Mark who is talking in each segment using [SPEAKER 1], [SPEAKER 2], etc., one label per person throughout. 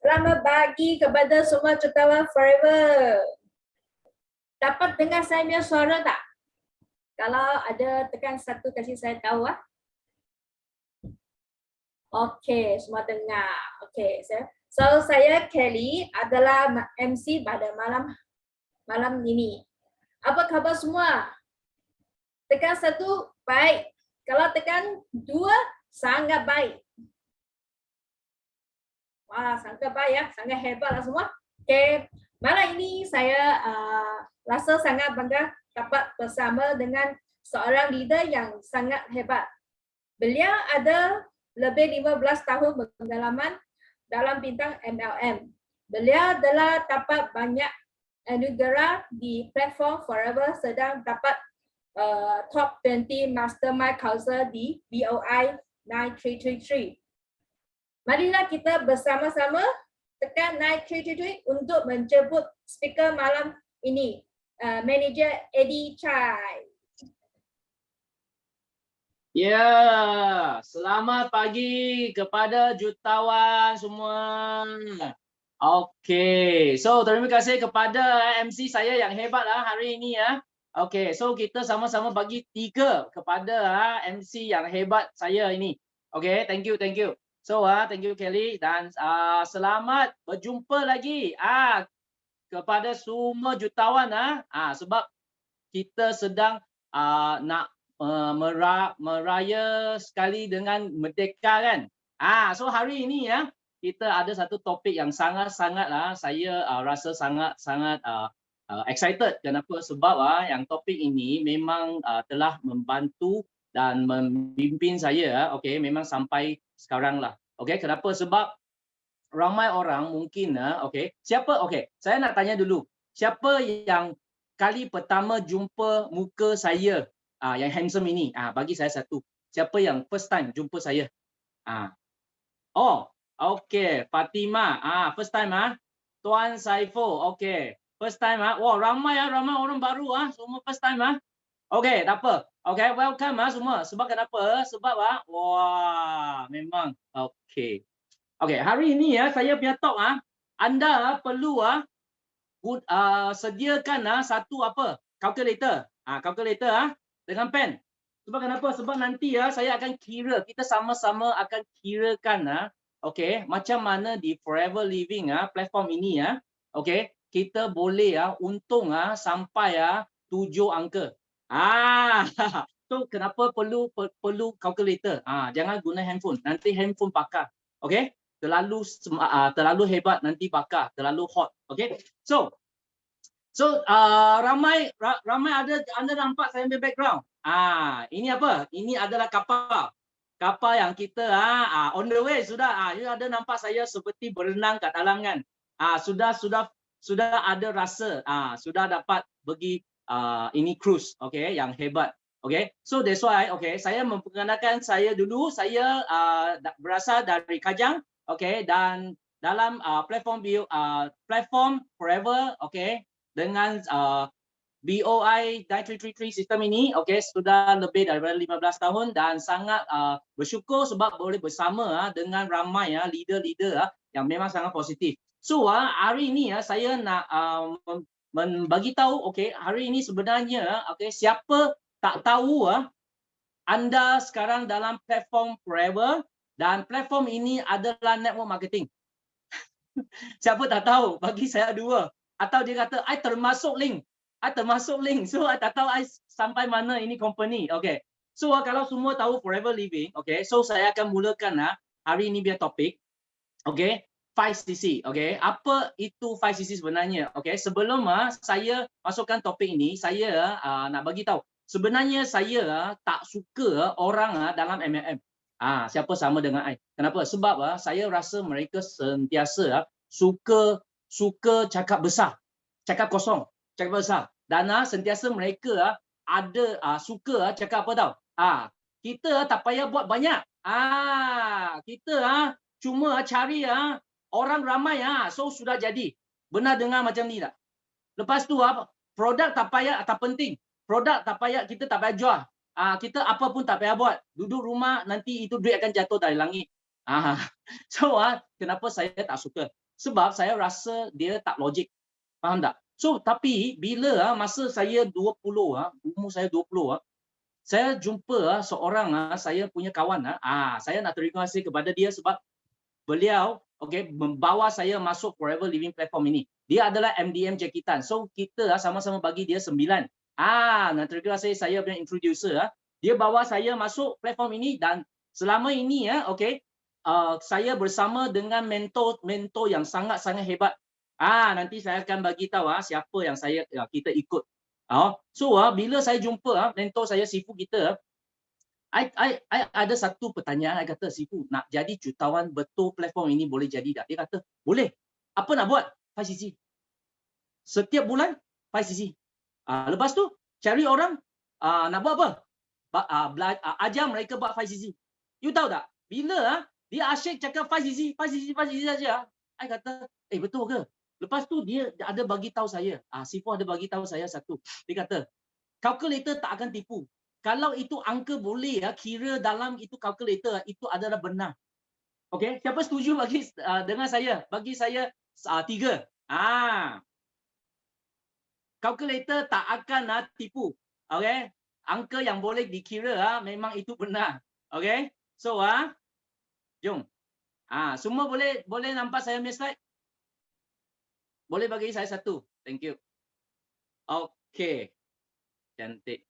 [SPEAKER 1] Selamat pagi kepada semua jutawan Forever. Dapat dengar saya punya suara tak? Kalau ada tekan satu kasih saya tahu. Okey, semua dengar. Okey, saya Kelly adalah MC pada malam ini. Apa khabar semua? Tekan satu, baik. Kalau tekan dua, sangat baik. Wah, sangat baik ya, sangat hebatlah semua. Okey, malam ini saya rasa sangat bangga dapat bersama dengan seorang leader yang sangat hebat. Beliau ada lebih 15 tahun pengalaman dalam bidang MLM. Beliau telah dapat banyak anugerah di platform Forever, sedang dapat top 20 mastermind counselor di BOI 9333. Marilah kita bersama-sama tekan 9333 untuk menjemput speaker malam ini, Manager Eddie Chai.
[SPEAKER 2] Ya, selamat pagi kepada jutawan semua. Okey, so terima kasih kepada MC saya yang hebat hari ini ya. Okey, so kita sama-sama bagi 3 kepada MC yang hebat saya ini. Okey, thank you. So thank you Kelly dan selamat berjumpa lagi kepada semua jutawan sebab kita sedang nak meraya sekali dengan merdeka kan. So hari ini ya kita ada satu topik yang sangat-sangat saya rasa sangat excited. Kenapa? Sebab yang topik ini memang telah membantu dan membimbing saya okey memang sampai sekarang lah. Okey, kenapa? Sebab ramai orang mungkin siapa saya nak tanya dulu. Siapa yang kali pertama jumpa muka saya yang handsome ini? Bagi saya satu. Siapa yang first time jumpa saya? Oh, okey, Fatima. First time Tuan Saiful. Okey. First time Wah, ramai orang baru semua first time Okey, tak apa. Okey, welcome semua. Sebab kenapa? Sebab wah, memang okey. Okey, hari ini saya punya talk anda perlu sediakan satu calculator. Calculator dengan pen. Sebab kenapa? Sebab nanti saya akan kira, kita sama-sama akan kirakan okey, macam mana di Forever Living platform ini okey, kita boleh untung sampai 7 angka. So kenapa perlu calculator? Jangan guna handphone. Nanti handphone pakar. Okey? Terlalu hebat nanti bakar, terlalu hot. Okey. So ramai ada anda nampak saya punya background. Ini apa? Ini adalah kapal. Kapal yang kita on the way sudah. You ada nampak saya seperti berenang kat dalam kan. Sudah ada rasa sudah dapat pergi ini cruise okey yang hebat. Okay, so that's why saya memperkenalkan saya dulu. Saya berasal dari Kajang. Okay, dan dalam platform Forever, okay, dengan BOI 9333 sistem ini, okay, sudah lebih daripada 15 tahun dan sangat bersyukur sebab boleh bersama dengan ramai leader-leader yang memang sangat positif. So hari ini saya nak membagi tahu, okay, hari ini sebenarnya siapa tak tahu anda sekarang dalam platform Forever dan platform ini adalah network marketing. Siapa tak tahu? Bagi saya 2. Atau dia kata, I termasuk link. So, I tak tahu I sampai mana ini company. Okay. So, kalau semua tahu Forever Living, okay, so saya akan mulakan hari ini biar topik. Okay. 5cc. Okay. Apa itu 5cc sebenarnya? Okay. Sebelum saya masukkan topik ini, saya nak bagi tahu. Sebenarnya saya tak suka orang dalam MLM. Siapa sama dengan I? Kenapa? Sebab saya rasa mereka sentiasa suka cakap besar, cakap kosong, cakap besar. Dan sentiasa mereka ada suka cakap apa tahu? Kita tak payah buat banyak. Kita cuma cari orang ramai so sudah jadi. Benar dengar macam ni tak? Lepas tu produk tak payah, tak penting. Produk tak payah, kita tak payah jual. Kita apa pun tak payah buat. Duduk rumah nanti itu duit akan jatuh dari langit. So kenapa saya tak suka? Sebab saya rasa dia tak logik. Faham tak? So, tapi bila masa saya 20, umur saya 20, saya jumpa seorang saya punya kawan, saya nak terima kasih kepada dia sebab beliau membawa saya masuk Forever Living platform ini. Dia adalah MDM Jackitan. So kita sama-sama bagi dia 9. Nak terima kasih saya punya introducer. Dia bawa saya masuk platform ini dan selama ini saya bersama dengan mentor yang sangat-sangat hebat. Nanti saya akan bagi tahu siapa yang kita ikut. So bila saya jumpa mentor saya, Sifu kita, I ada satu pertanyaan. I kata, Sifu, nak jadi jutawan betul platform ini boleh jadi tak? Dia kata, boleh. Apa nak buat? 5cc. Setiap bulan 5cc. Lepas tu cari orang nak buat apa? Ajar mereka buat 5cc. You tahu tak? Bila dia asyik cakap 5cc saja, I kata, betul ke? Lepas tu dia ada bagi tahu saya. Sifu ada bagi tahu saya satu. Dia kata, kalkulator tak akan tipu. Kalau itu angka boleh kira dalam itu kalkulator, itu adalah benar. Okey, siapa setuju dengan saya? Bagi saya 3. Kalkulator tak akan tipu. Okey, angka yang boleh dikira memang itu benar. Okey, so jom. Semua boleh nampak saya punya slide? Boleh bagi saya satu. Thank you. Okey, cantik.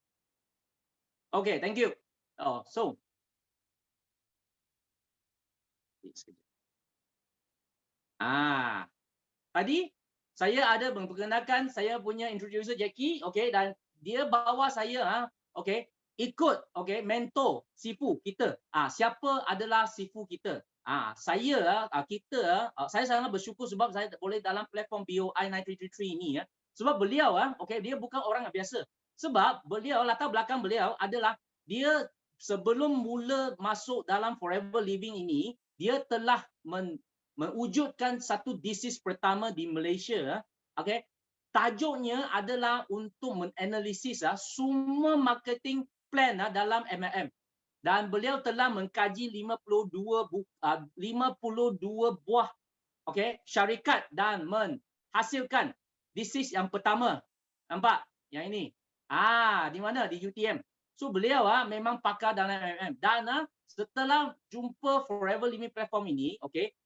[SPEAKER 2] Okay, thank you. So, tadi saya ada memperkenalkan saya punya introducer Jackie, dan dia bawa saya, ikut, mentor Sifu kita. Siapa adalah Sifu kita? Saya sangat bersyukur sebab saya boleh dalam platform BOI 9333 ini, sebab beliau, dia bukan orang biasa. Sebab beliau, latar belakang beliau adalah dia sebelum mula masuk dalam Forever Living ini, dia telah mewujudkan satu disease pertama di Malaysia. Tajuknya adalah untuk menganalisis semua marketing plan dalam MLM. Dan beliau telah mengkaji 52 buah syarikat dan menghasilkan disease yang pertama. Nampak? Yang ini. Di mana? Di UTM. So beliau memang pakar dalam MLM. Dan setelah jumpa Forever Living platform ini,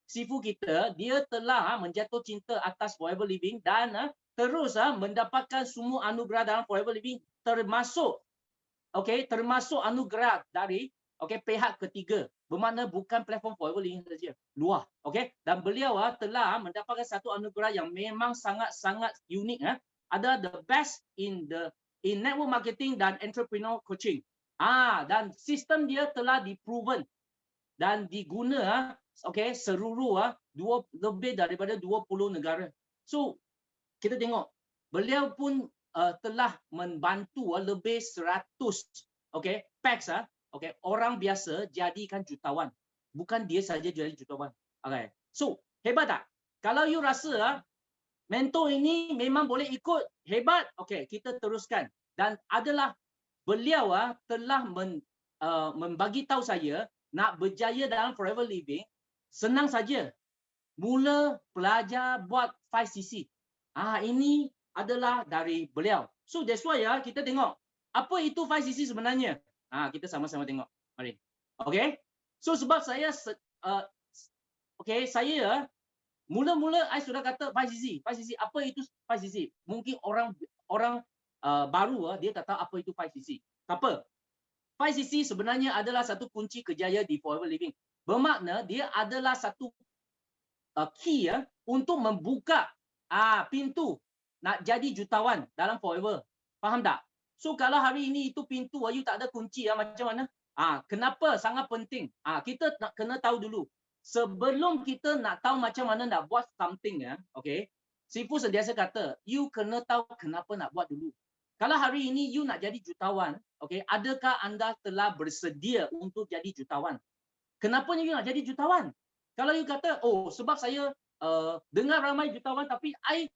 [SPEAKER 2] Sifu kita, dia telah menjatuh cinta atas Forever Living dan terus mendapatkan semua anugerah dalam Forever Living, termasuk anugerah dari pihak ketiga. Bermakna bukan platform Forever Living saja, luar. Dan beliau telah mendapatkan satu anugerah yang memang sangat-sangat unik. Ada the best in network marketing dan entrepreneur coaching. Dan sistem dia telah diproven dan diguna seluruh lebih daripada 20 negara. So kita tengok beliau pun telah membantu lebih 100 packs orang biasa jadikan jutawan. Bukan dia saja jadi jutawan. So hebat tak? Kalau you rasa mentor ini memang boleh ikut, hebat, kita teruskan. Dan adalah beliau telah membagi tahu saya nak berjaya dalam Forever Living senang saja. Mula belajar buat 5cc. Ini adalah dari beliau. So that's why kita tengok apa itu 5cc sebenarnya. Kita sama-sama tengok. Mari. So sebab saya saya mula-mula I sudah kata 5cc. Apa itu 5cc? Mungkin orang baru dia tak tahu apa itu 5cc. Apa? 5cc sebenarnya adalah satu kunci kejayaan di Forever Living. Bermakna dia adalah satu key untuk membuka pintu nak jadi jutawan dalam Forever. Faham tak? So kalau hari ini itu pintu you tak ada kunci macam mana? Kenapa sangat penting? Kita nak kena tahu dulu. Sebelum kita nak tahu macam mana nak buat something, Sifu sentiasa kata, you kena tahu kenapa nak buat dulu. Kalau hari ini you nak jadi jutawan, adakah anda telah bersedia untuk jadi jutawan? Kenapa you nak jadi jutawan? Kalau you kata, sebab saya dengar ramai jutawan tapi I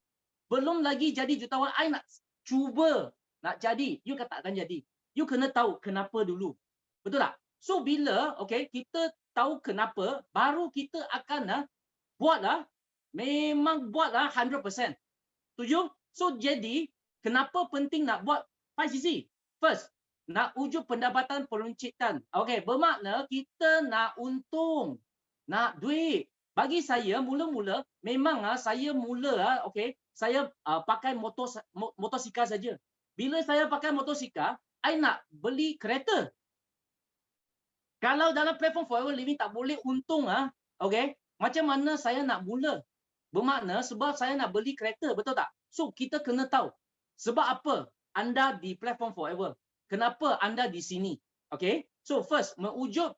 [SPEAKER 2] belum lagi jadi jutawan, I nak cuba nak jadi, you kata akan jadi. You kena tahu kenapa dulu. Betul tak? So bila kita tahu kenapa, baru kita akan buatlah memang buatlah 100%. Setuju? So jadi kenapa penting nak buat 5cc? First, nak wujud pendapatan peruncitan. Okey, bermakna kita nak untung, nak duit. Bagi saya mula-mula memang saya mula okey, saya pakai motosikal saja. Bila saya pakai motosikal, I nak beli kereta. Kalau dalam platform Forever Living tak boleh untung okey, macam mana saya nak mula? Bermakna sebab saya nak beli kereta, betul tak? So kita kena tahu sebab apa anda di platform Forever. Kenapa anda di sini? Okey. So first, mewujud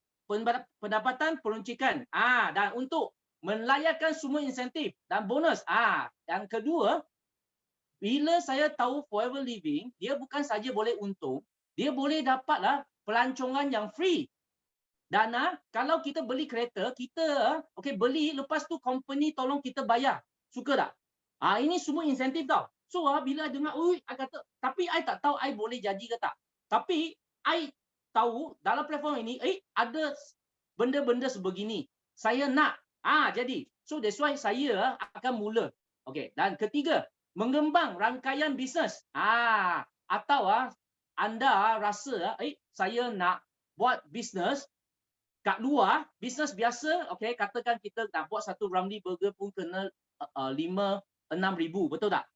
[SPEAKER 2] pendapatan peruncikan. Dan untuk melayakkan semua insentif dan bonus. Yang kedua, bila saya tahu Forever Living, dia bukan saja boleh untung, dia boleh dapatlah pelancongan yang free. Dan kalau kita beli kereta, kita beli, lepas tu company tolong kita bayar. Suka tak? Ini semua insentif tau. So bila I dengar, I kata, tapi I tak tahu I boleh jadi ke tak. Tapi I tahu dalam platform ini, ada benda-benda sebegini. Saya nak. Jadi. So that's why saya akan mula. Okay. Dan ketiga, mengembang rangkaian bisnes. Atau anda rasa, saya nak buat bisnes kat luar, bisnes biasa, katakan kita nak buat satu Ramly Burger pun kena 5-6 ribu, betul tak?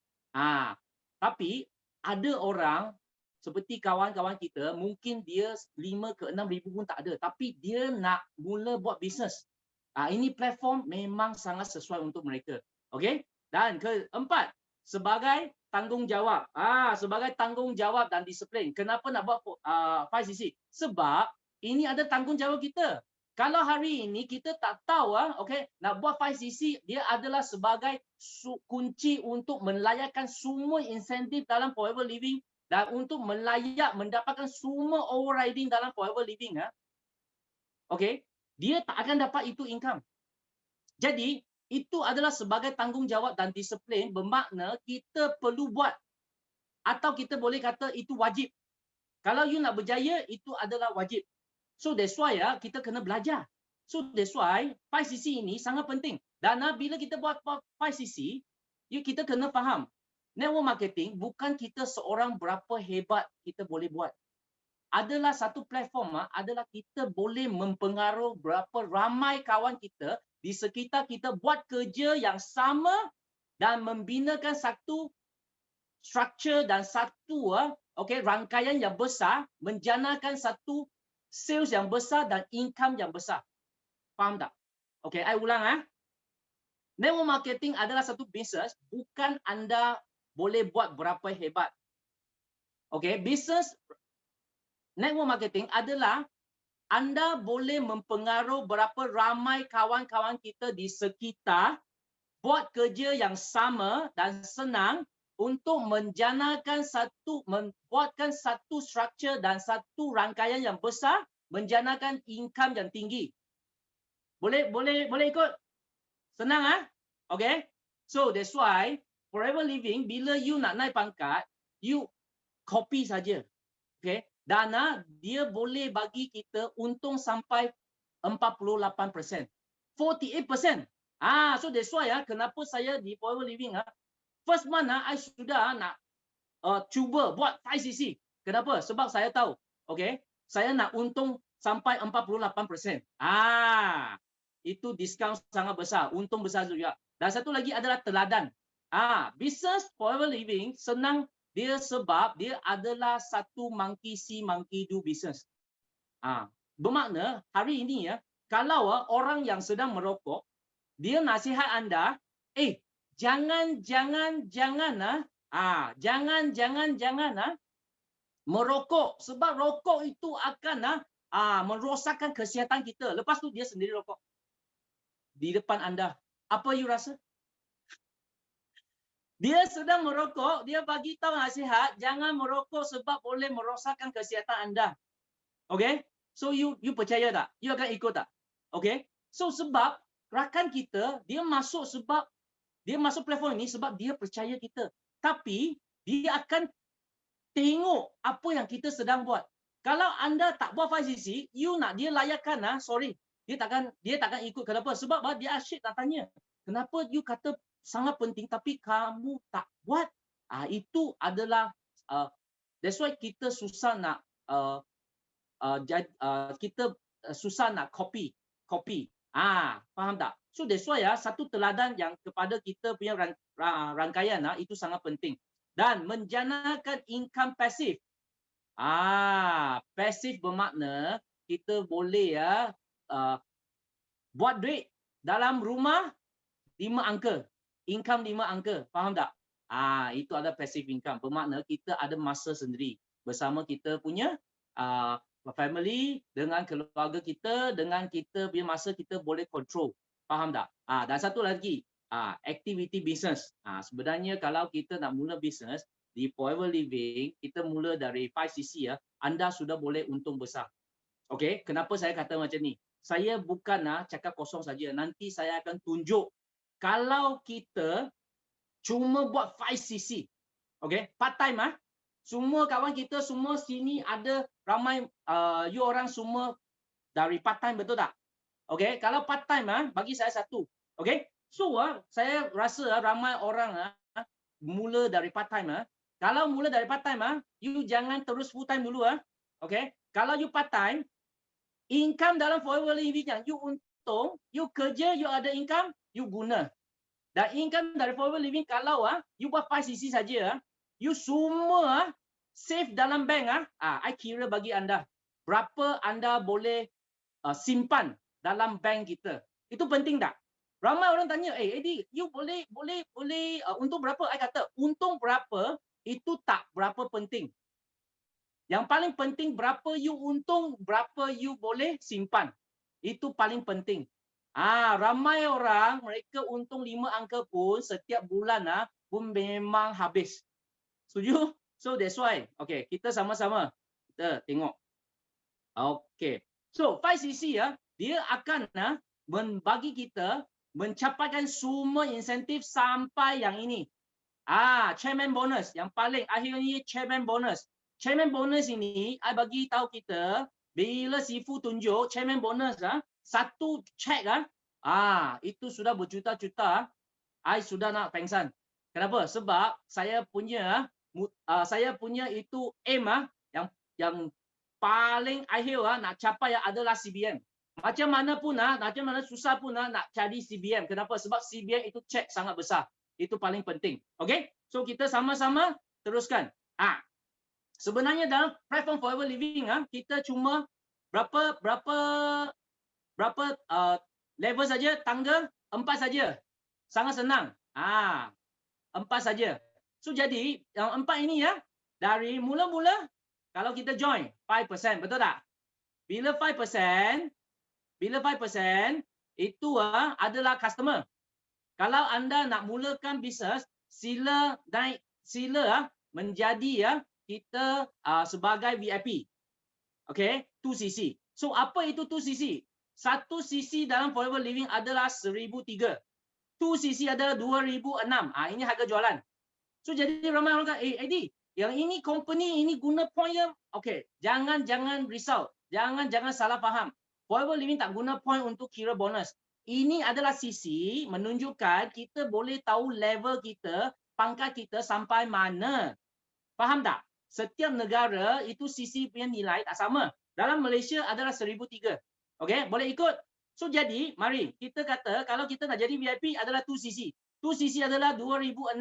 [SPEAKER 2] Tapi ada orang seperti kawan-kawan kita, mungkin dia 5 ke 6 ribu pun tak ada, tapi dia nak mula buat bisnes. Ini platform memang sangat sesuai untuk mereka. Okey? Dan keempat, sebagai tanggungjawab. Sebagai tanggungjawab dan disiplin. Kenapa nak buat 5cc? Sebab ini ada tanggungjawab kita. Kalau hari ini kita tak tahu, nak buat 5cc, dia adalah sebagai kunci untuk melayakkan semua insentif dalam Forever Living dan untuk mendapatkan semua overriding dalam Forever Living. Dia tak akan dapat itu income. Jadi, itu adalah sebagai tanggungjawab dan disiplin, bermakna kita perlu buat. Atau kita boleh kata itu wajib. Kalau you nak berjaya, itu adalah wajib. So that's why kita kena belajar. So that's why 5cc ini sangat penting. Dan bila kita buat 5cc, kita kena faham. Network marketing bukan kita seorang berapa hebat kita boleh buat. Adalah satu platform, adalah kita boleh mempengaruhi berapa ramai kawan kita di sekitar kita buat kerja yang sama dan membinakan satu structure dan satu rangkaian yang besar, menjanakan satu sales yang besar dan income yang besar. Faham tak? I ulang. Network marketing adalah satu bisnes, bukan anda boleh buat berapa hebat. Bisnes network marketing adalah anda boleh mempengaruhi berapa ramai kawan-kawan kita di sekitar buat kerja yang sama dan senang untuk membuatkan satu struktur dan satu rangkaian yang besar, menjanakan income yang tinggi. Boleh ikut? Senang So that's why Forever Living, bila you nak naik pangkat, you copy saja. Dan dia boleh bagi kita untung sampai 48%. 48%. So that's why kenapa saya di Forever Living first month I sudah nak cuba buat 5cc. Kenapa? Sebab saya tahu, saya nak untung sampai 48%. Itu diskaun sangat besar, untung besar juga. Dan satu lagi adalah teladan. Business Forever Living senang dia sebab dia adalah satu monkey see, monkey do business. Bermakna hari ini kalau orang yang sedang merokok, dia nasihat anda, jangan merokok sebab rokok itu akan merosakkan kesihatan kita. Lepas tu dia sendiri rokok di depan anda. Apa you rasa? Dia sedang merokok, dia bagi tahu nasihat, jangan merokok sebab boleh merosakkan kesihatan anda. So you percaya tak? You akan ikut tak? So sebab rakan kita, dia masuk platform ini sebab dia percaya kita. Tapi dia akan tengok apa yang kita sedang buat. Kalau anda tak buat 5cc, you nak dia layakkan, sorry. Dia takkan ikut. Kenapa? Sebab dia asyik nak tanya. kenapa you kata sangat penting tapi kamu tak buat? Itu adalah that's why kita susah nak kita susah nak copy. Faham tak? So that's why satu teladan yang kepada kita punya rangkaian itu sangat penting. Dan menjanakan income pasif. Pasif bermakna kita boleh buat duit dalam rumah 5 angka. Income 5 angka. Faham tak? Itu ada passive income. Bermakna kita ada masa sendiri bersama kita punya family, dengan keluarga kita, dengan kita punya masa kita boleh control. Faham tak? Dan satu lagi, activity business. Sebenarnya kalau kita nak mula business di Forever Living, kita mula dari 5cc anda sudah boleh untung besar. Okey, kenapa saya kata macam ni? Saya bukan cakap kosong saja. Nanti saya akan tunjuk kalau kita cuma buat 5cc. Okey, part time semua kawan kita semua sini ada ramai you orang semua dari part time, betul tak? Okey, kalau part time bagi saya satu. Okey. So saya rasa ramai orang mula dari part time Kalau mula dari part time you jangan terus full time dulu Okey. Kalau you part time, income dalam Forever Living yang you untung, you kerja, you ada income, you guna. Dan income dari Forever Living kalau you buat 5cc saja you semua save dalam bank I kira bagi anda berapa anda boleh simpan dalam bank kita. Itu penting tak? Ramai orang tanya, Eddie, you boleh untung berapa? I kata, untung berapa itu tak berapa penting. Yang paling penting berapa you untung, berapa you boleh simpan. Itu paling penting. Ramai orang mereka untung 5 angka pun setiap bulan pun memang habis. Setuju? So that's why. Okay, kita sama-sama kita tengok. Okay. So 5cc dia akan membagi kita mencapaikan semua insentif sampai yang ini. Chairman bonus yang paling akhir ni, chairman bonus. Chairman bonus ini I bagi tahu kita bila Sifu tunjuk chairman bonus satu cek itu sudah berjuta-juta. I sudah nak pengsan. Kenapa? Sebab saya punya itu aim yang paling akhir nak capai adalah CBM. Macam mana pun macam mana susah pun nak cari CBM. Kenapa? Sebab CBM itu cek sangat besar. Itu paling penting. Okey? So kita sama-sama teruskan. Sebenarnya dalam platform Forever Living kita cuma berapa level saja, tangga 4 saja. Sangat senang. 4 saja. So jadi yang 4 ini dari mula-mula kalau kita join 5%, betul tak? Bila 5% itu adalah customer. Kalau anda nak mulakan bisnes, sila menjadi kita sebagai VIP. Okay, 2cc. So apa itu 2cc? 1cc dalam Forever Living adalah 1,003. 2cc adalah 2,006. Ini harga jualan. So jadi ramai orang kata, Eddie, yang ini company ini guna point Okay, jangan risau. Jangan salah faham. Forever Living tak guna point untuk kira bonus. Ini adalah CC menunjukkan kita boleh tahu level kita, pangkat kita sampai mana. Faham tak? Setiap negara itu CC punya nilai tak sama. Dalam Malaysia adalah 1,003. Okey, boleh ikut? So jadi, mari kita kata kalau kita nak jadi VIP adalah 2cc. 2cc adalah 2,006.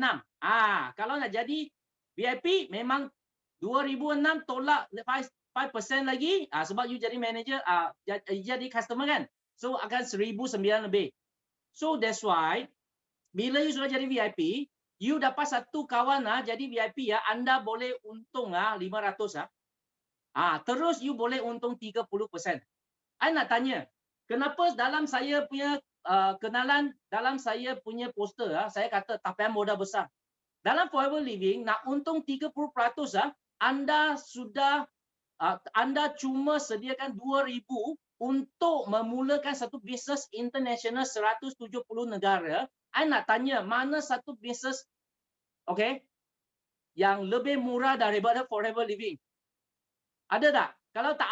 [SPEAKER 2] Kalau nak jadi VIP memang 2,006 tolak 5% lagi sebab you jadi manager, jadi customer kan. So akan 1,009 lebih. So that's why bila you sudah jadi VIP, you dapat satu kawan jadi VIP anda boleh untung 500 terus you boleh untung 30%. I nak tanya, kenapa dalam saya punya kenalan, dalam saya punya poster saya kata tapian modal besar. Dalam Forever Living nak untung 30%, anda cuma sediakan 2,000 untuk memulakan satu bisnes international 170 negara. I nak tanya, mana satu bisnes yang lebih murah daripada Forever Living? Ada tak? Kalau tak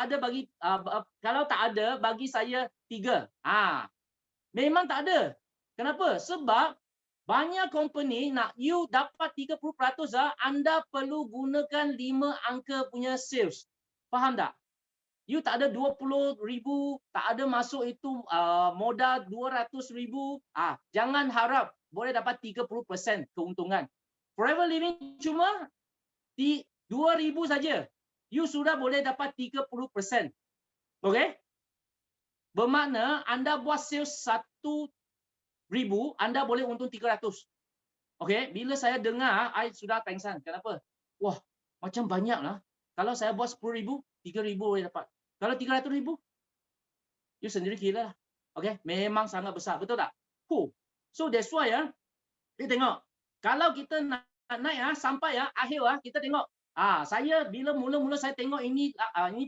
[SPEAKER 2] ada bagi saya 3. Memang tak ada. Kenapa? Sebab banyak company nak you dapat 30%, anda perlu gunakan 5 angka punya sales. Faham tak? You tak ada 20,000, tak ada masuk itu modal 200,000. Jangan harap boleh dapat 30% keuntungan. Forever Living cuma di 2,000 saja. You sudah boleh dapat 30%. Okey? Bermakna anda buat sales 1,000, anda boleh untung 300. Okey, bila saya dengar, I sudah pengsan. Kenapa? Wah, macam banyaklah. Kalau saya buat 10,000, 3,000 boleh dapat. Kalau 300,000, you sendiri kira lah. Okey, memang sangat besar. Betul tak? So that's why kita tengok. Kalau kita naik sampai akhir kita tengok. Saya bila mula-mula saya tengok ini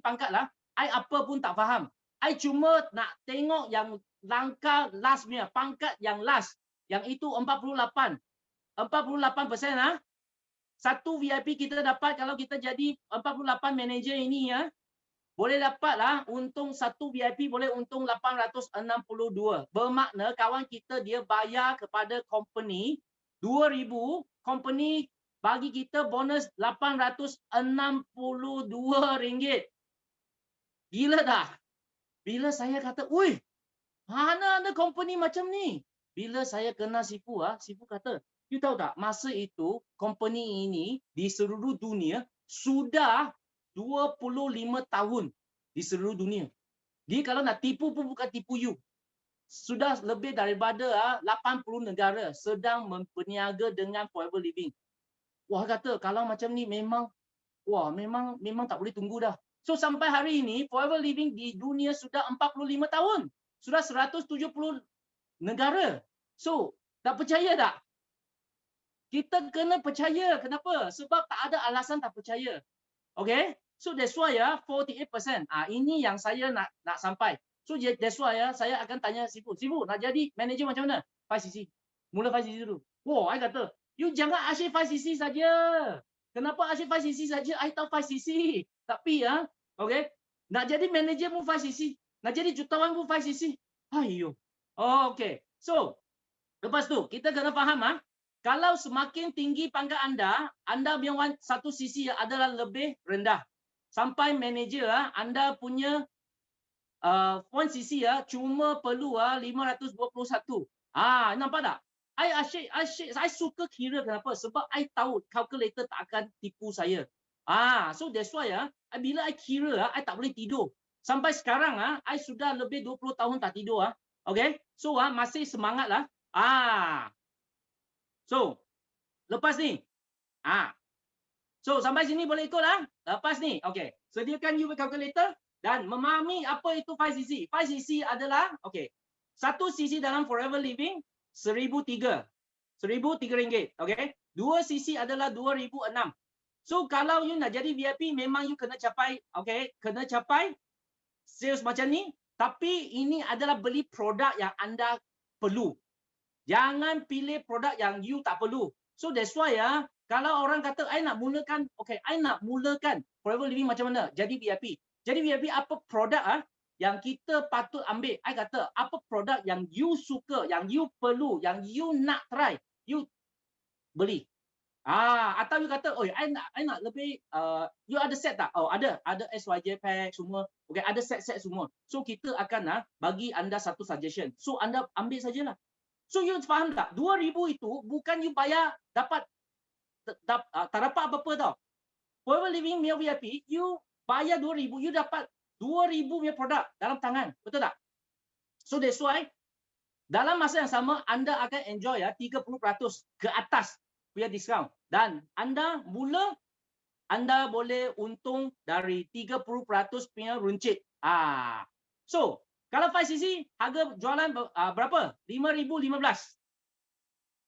[SPEAKER 2] pangkat lah, I apa pun tak faham. I cuma nak tengok yang langkah last punya, pangkat yang last. Yang itu 48%. 48% satu VIP kita dapat kalau kita jadi 48 manager ini boleh dapatlah untung satu VIP boleh untung 862. Bermakna kawan kita dia bayar kepada company 2,000, company bagi kita bonus RM862. Gila dah. Bila saya kata, "Ui, mana ada company macam ni?" Bila saya kenal Sifu Sifu kata, "You tahu tak, masa itu company ini di seluruh dunia sudah 25 tahun di seluruh dunia. Dia kalau nak tipu pun bukan tipu you. Sudah lebih daripada 80 negara sedang berniaga dengan Forever Living." Wah, kata kalau macam ni memang tak boleh tunggu dah. So sampai hari ini Forever Living di dunia sudah 45 tahun. Sudah 170 negara. So, tak percaya tak? Kita kena percaya. Kenapa? Sebab tak ada alasan tak percaya. Okay? So that's why 48%. Ini yang saya nak sampai. So that's why saya akan tanya Sifu. Sifu, nak jadi manager macam mana? 5cc. Mula 5cc dulu. I kata, you jangan asyik 5cc saja. Kenapa asyik 5cc saja? I tahu 5cc. Tapi okay, nak jadi manager pun 5cc. Nak jadi jutawan pun 5cc. Ayo. Okay. So, lepas tu kita kena faham kalau semakin tinggi pangkat anda punya 1cc adalah lebih rendah. Sampai manager anda punya 1cc cuma perlu 521. Nampak tak? I suka kira. Kenapa? Sebab I tahu calculator tak akan tipu saya. So that's why bila I kira I tak boleh tidur. Sampai sekarang I sudah lebih 20 tahun tak tidur. Okay? So masih semangat lah. So, lepas ni. So, sampai sini boleh ikut lah. Lepas ni, okay. Sediakan you calculator dan memahami apa itu 5cc. 5cc adalah, okay. 1cc dalam Forever Living, 1,003. RM1,003, okay. 2cc adalah 2,006. So, kalau you nak jadi VIP, memang you kena capai, okay. Kena capai sales macam ni. Tapi ini adalah beli produk yang anda perlu. Jangan pilih produk yang you tak perlu. So that's why kalau orang kata I nak mulakan, okay, I nak mulakan Forever Living macam mana? Jadi VIP. Jadi VIP apa produk yang kita patut ambil? I kata apa produk yang you suka, yang you perlu, yang you nak try, you beli. Atau you kata, I nak lebih, you ada set tak? Ada SYJ pack semua. Okay, ada set semua. So kita akan bagi anda satu suggestion. So anda ambil sajalah. So you faham tak? 2,000 itu bukan you bayar dapat tak dapat apa-apa tau. Forever Living punya VIP, you bayar 2,000, you dapat 2,000 punya produk dalam tangan. Betul tak? So that's why dalam masa yang sama anda akan enjoy 30% ke atas punya diskaun. Dan anda boleh untung dari 30% punya runcit. So kalau 5cc, harga jualan berapa? 5,015.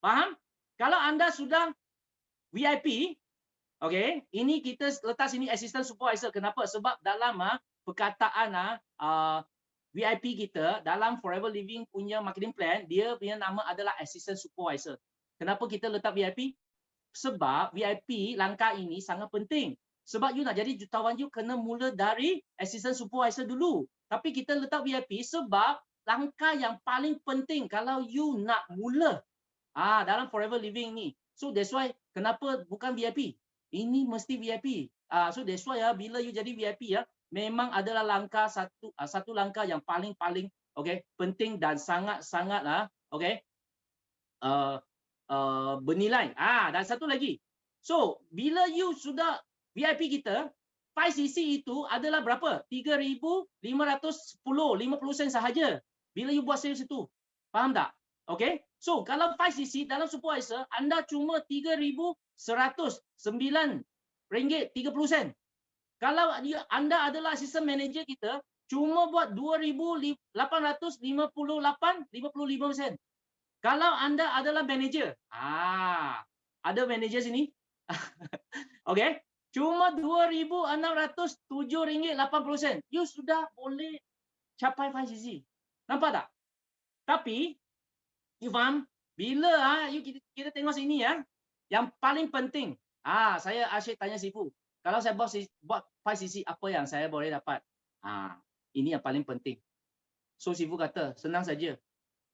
[SPEAKER 2] Faham? Kalau anda sudah VIP, okay, ini kita letak sini assistant supervisor. Kenapa? Sebab dalam perkataan VIP kita, dalam Forever Living punya marketing plan, dia punya nama adalah assistant supervisor. Kenapa kita letak VIP? Sebab VIP langkah ini sangat penting. Sebab you nak jadi jutawan, you kena mula dari assistant supervisor dulu. Tapi kita letak VIP sebab langkah yang paling penting kalau you nak mula dalam forever living ni. So that's why kenapa bukan VIP? Ini mesti VIP. So that's why bila you jadi VIP memang adalah langkah satu langkah yang paling okay, penting dan sangat okay, bernilai. Dan satu lagi. So bila you sudah VIP kita, 5cc itu adalah berapa? 3,510, 50 sen sahaja. Bila you buat sales itu. Faham tak? Okay. So kalau 5cc dalam supervisor, anda cuma 3,109 ringgit 30 sen. Kalau anda adalah assistant manager kita, cuma buat 2,858 55 sen. Kalau anda adalah manager, ada manager sini. Okay. Cuma 2,607 ringgit 80 sen. You sudah boleh capai 5cc. Nampak tak? Tapi, you faham? Bila kita tengok sini yang paling penting. Saya asyik tanya Sifu. Kalau saya buat 5cc, apa yang saya boleh dapat? Ini yang paling penting. So Sifu kata, senang saja.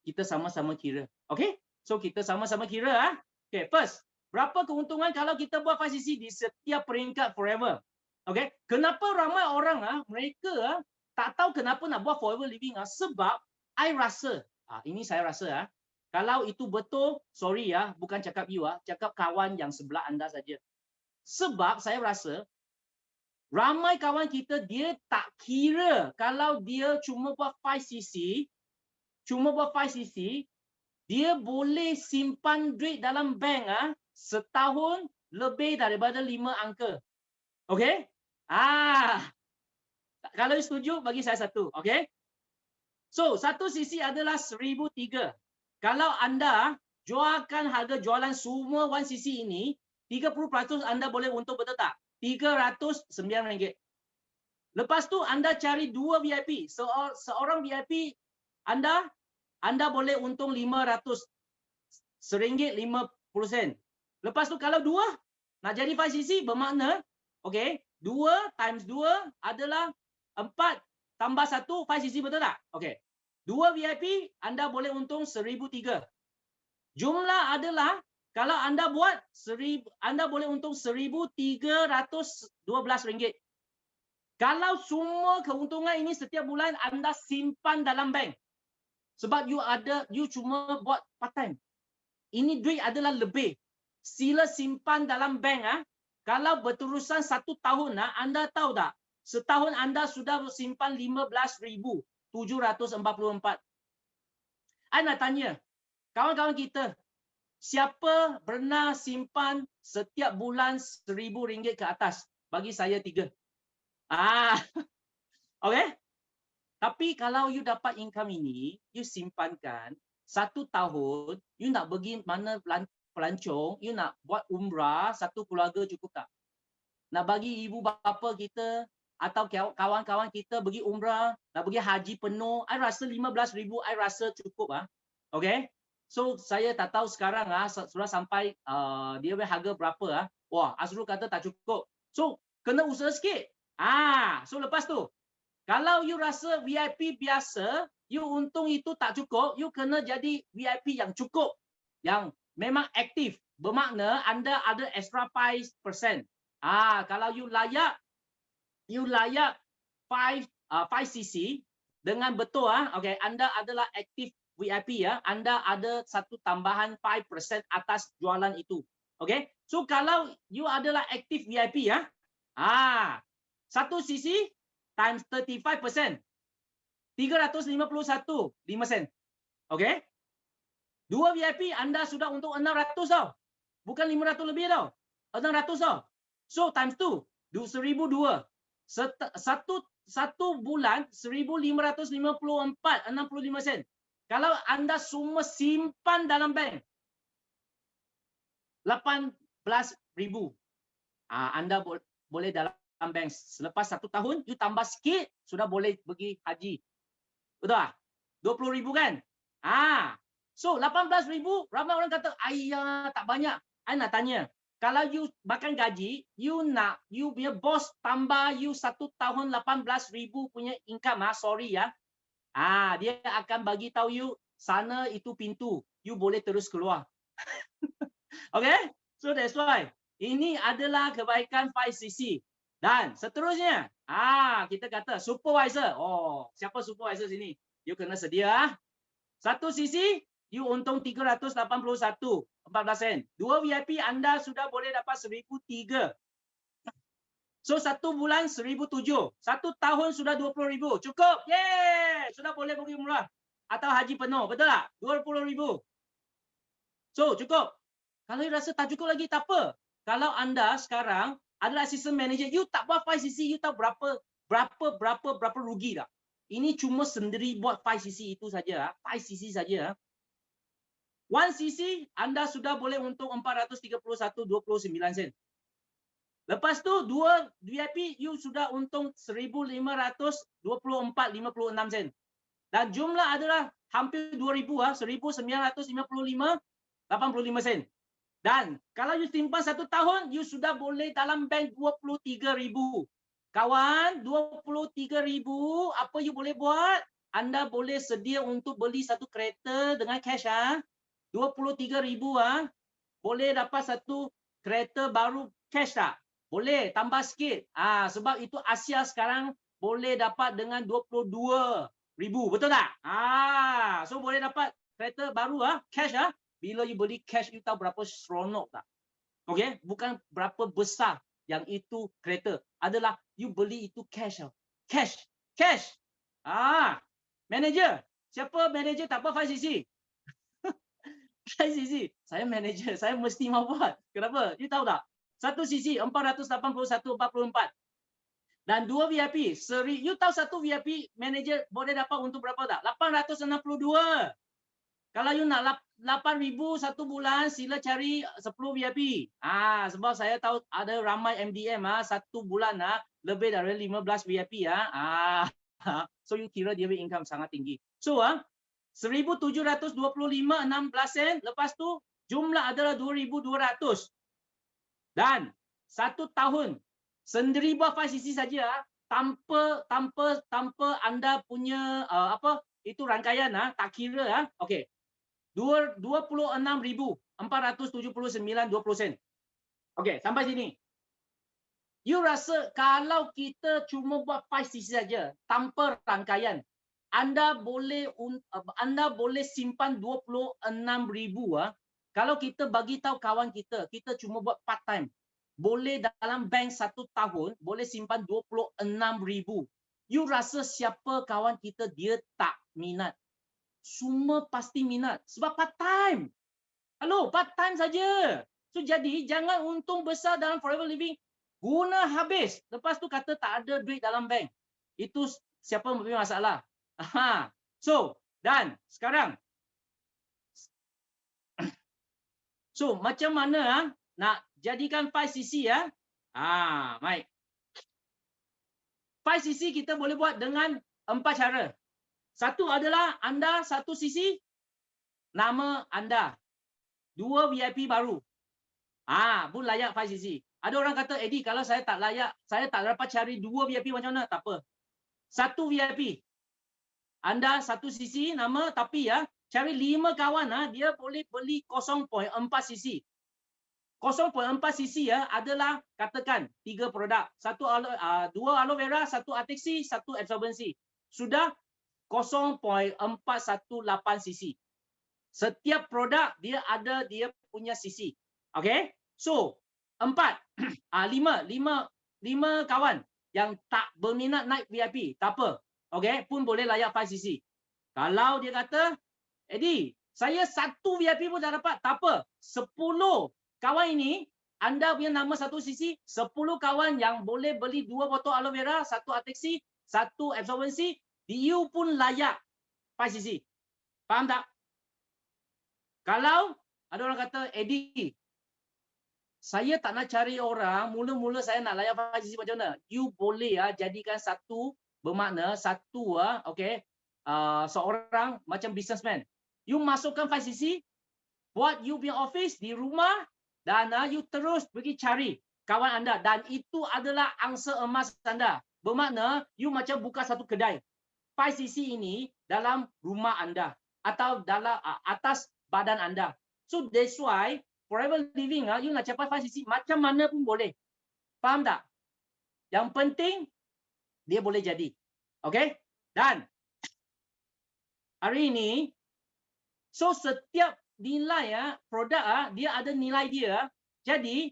[SPEAKER 2] Kita sama-sama kira. Okay? So kita sama-sama kira. Okay, first. Berapa keuntungan kalau kita buat 5cc di setiap peringkat forever? Okay? Kenapa ramai orang mereka tak tahu kenapa nak buat forever living? Sebab I rasa, ini saya rasa kalau itu betul, sorry bukan cakap you cakap kawan yang sebelah anda saja. Sebab saya rasa ramai kawan kita dia tak kira kalau dia cuma buat 5cc, dia boleh simpan duit dalam bank setahun lebih daripada 5 angka. Okay? Kalau setuju, bagi saya 1. Okay? So, 1cc adalah 1,003. Kalau anda jualkan harga jualan semua 1cc ini, 30% anda boleh untung, betul tak? 309 ringgit. Lepas tu anda cari 2 VIP. Seorang VIP anda boleh untung 500 RM1.50. Lepas tu kalau 2 nak jadi 5cc bermakna, okay, 2 times 2 adalah 4 tambah 1 5cc, betul tak? Okay. 2 VIP anda boleh untung 1,003. Jumlah adalah kalau anda buat anda boleh untung 1,312 ringgit. Kalau semua keuntungan ini setiap bulan anda simpan dalam bank. Sebab you cuma buat part time. Ini duit adalah lebih. Sila simpan dalam bank kalau berterusan 1 tahun anda tahu tak? Setahun anda sudah simpan 15,744. I nak tanya kawan-kawan kita, siapa pernah simpan setiap bulan RM1,000 ke atas? Bagi saya 3. Okay? Tapi kalau you dapat income ini, you simpankan 1 tahun, you nak pergi mana pelancong, you nak buat umrah, 1 keluarga cukup tak? Nak bagi ibu bapa kita atau kawan-kawan kita pergi umrah, nak pergi haji penuh, I rasa 15,000 I rasa cukup. Okay? So saya tak tahu sekarang sudah sampai dia harga berapa. Wah, Azrul kata tak cukup. So kena usaha sikit. So lepas tu kalau you rasa VIP biasa, you untung itu tak cukup, you kena jadi VIP yang cukup, yang memang aktif. Bermakna anda ada extra 5%. Kalau you layak 5cc dengan betul, okay, anda adalah aktif VIP anda ada satu tambahan 5% atas jualan itu. Okay? So kalau you adalah aktif VIP 1cc times 35%. 351 5 sen. Okay? 2 VIP anda sudah untung 600 tau. Bukan 500 lebih tau. 600 tau. So times 2, 1,002. Satu bulan 1,554 65 sen. Kalau anda semua simpan dalam bank 18,000. Anda boleh dalam bank selepas 1 tahun you tambah sikit sudah boleh pergi haji. Betul tak? 20,000 kan? So 18,000 ramai orang kata ayah tak banyak. I nak tanya, kalau you makan gaji, you punya bos tambah you 1 tahun 18,000 punya income, sorry Dia akan bagi tahu you sana itu pintu. You boleh terus keluar. Okay? So that's why ini adalah kebaikan 5cc. Dan seterusnya, kita kata supervisor. Oh, siapa supervisor sini? You kena sedia. 1cc, you untung 381, 14 sen. 2 VIP Anda sudah boleh dapat 1,003. So 1 bulan 1,007. 1 tahun sudah 20,000. Cukup. Yeay! Sudah boleh pergi umrah. Atau haji penuh. Betul tak? 20,000. So cukup. Kalau you rasa tak cukup lagi, tak apa. Kalau anda sekarang adalah assistant manager, you tak buat 5cc, you tahu berapa rugi tak? Ini cuma sendiri buat 5cc itu saja. 5cc saja. 1cc anda sudah boleh untung 431.29 sen. Lepas tu 2 VIP you sudah untung 1,524.56 sen. Dan jumlah adalah hampir 2,000 1,955.85 sen. Dan kalau you simpan 1 tahun, you sudah boleh dalam bank 23,000. Kawan, 23,000, apa you boleh buat? Anda boleh sedia untuk beli satu kereta dengan cash 23,000 boleh dapat satu kereta baru cash tak? Boleh, tambah sikit. Sebab itu Asia sekarang boleh dapat dengan 22,000, betul tak? So boleh dapat kereta baru cash Bila you beli cash, you tahu berapa seronok tak? Okay? Bukan berapa besar yang itu kereta. Adalah you beli itu cash. Cash. Cash. Manager. Siapa manager tak apa 5cc? 5cc. Saya manager. Saya mesti mau buat. Kenapa? You tahu tak? 1cc 481.44. Dan 2 VIP. You tahu satu VIP manager boleh dapat untuk berapa tak? 862. Kalau you nak 8,000 satu bulan, sila cari 10 VIP. Sebab saya tahu ada ramai MDM satu bulan lebih dari 15 VIP So you kira dia income sangat tinggi. So 1,725.16 sen. Lepas tu jumlah adalah 2,200. Dan 1 tahun sendiri buat 5cc saja tanpa anda punya itu rangkaian tak kira okey. 26,479.20 sen. Okey, sampai sini. You rasa kalau kita cuma buat 5cc saja tanpa rangkaian, anda boleh simpan 26,000 Kalau kita bagi tahu kawan kita cuma buat part time, boleh dalam bank 1 tahun boleh simpan 26,000. You rasa siapa kawan kita dia tak minat? Semua pasti minat sebab part time. Hello, part time saja. So jadi jangan untung besar dalam forever living, guna habis. Lepas tu kata tak ada duit dalam bank. Itu siapa mempunyai masalah. So, dan sekarang macam mana nak jadikan 5cc Mike. 5cc kita boleh buat dengan 4 cara. Satu adalah anda 1cc nama anda. 2 VIP baru. Pun layak 5cc. Ada orang kata, Eddie, kalau saya tak layak, saya tak dapat cari 2 VIP macam mana? Tak apa. 1 VIP. Anda 1cc nama tapi cari 5 kawan dia boleh beli 0.4cc. 0.4cc adalah katakan 3 produk. 2 aloe vera, 1 artixi, 1 absorbency. Sudah 0.418cc. Setiap produk dia ada dia punya cc. Okay? So, 5 kawan yang tak berminat naik VIP, tak apa. Okay? Pun boleh layak 5cc. Kalau dia kata, Eddie, saya 1 VIP pun tak dapat, tak apa. 10 kawan ini, anda punya nama 1cc, 10 kawan yang boleh beli 2 botol aloe vera, 1 artixi, 1 absorbency, you pun layak 5cc. Faham tak? Kalau ada orang kata, Eddie, saya tak nak cari orang, mula-mula saya nak layak 5cc macam mana? You boleh jadikan satu, bermakna satu, okay, seorang macam businessman. You masukkan 5cc, buat you punya office di rumah, dan you terus pergi cari kawan anda. Dan itu adalah angsa emas anda. Bermakna, you macam buka satu kedai. 5cc ini dalam rumah anda atau dalam atas badan anda. So that's why forever living you nak capai 5cc macam mana pun boleh. Faham tak? Yang penting dia boleh jadi. Okay? Dan hari ini, so setiap nilai produk dia ada nilai dia. Jadi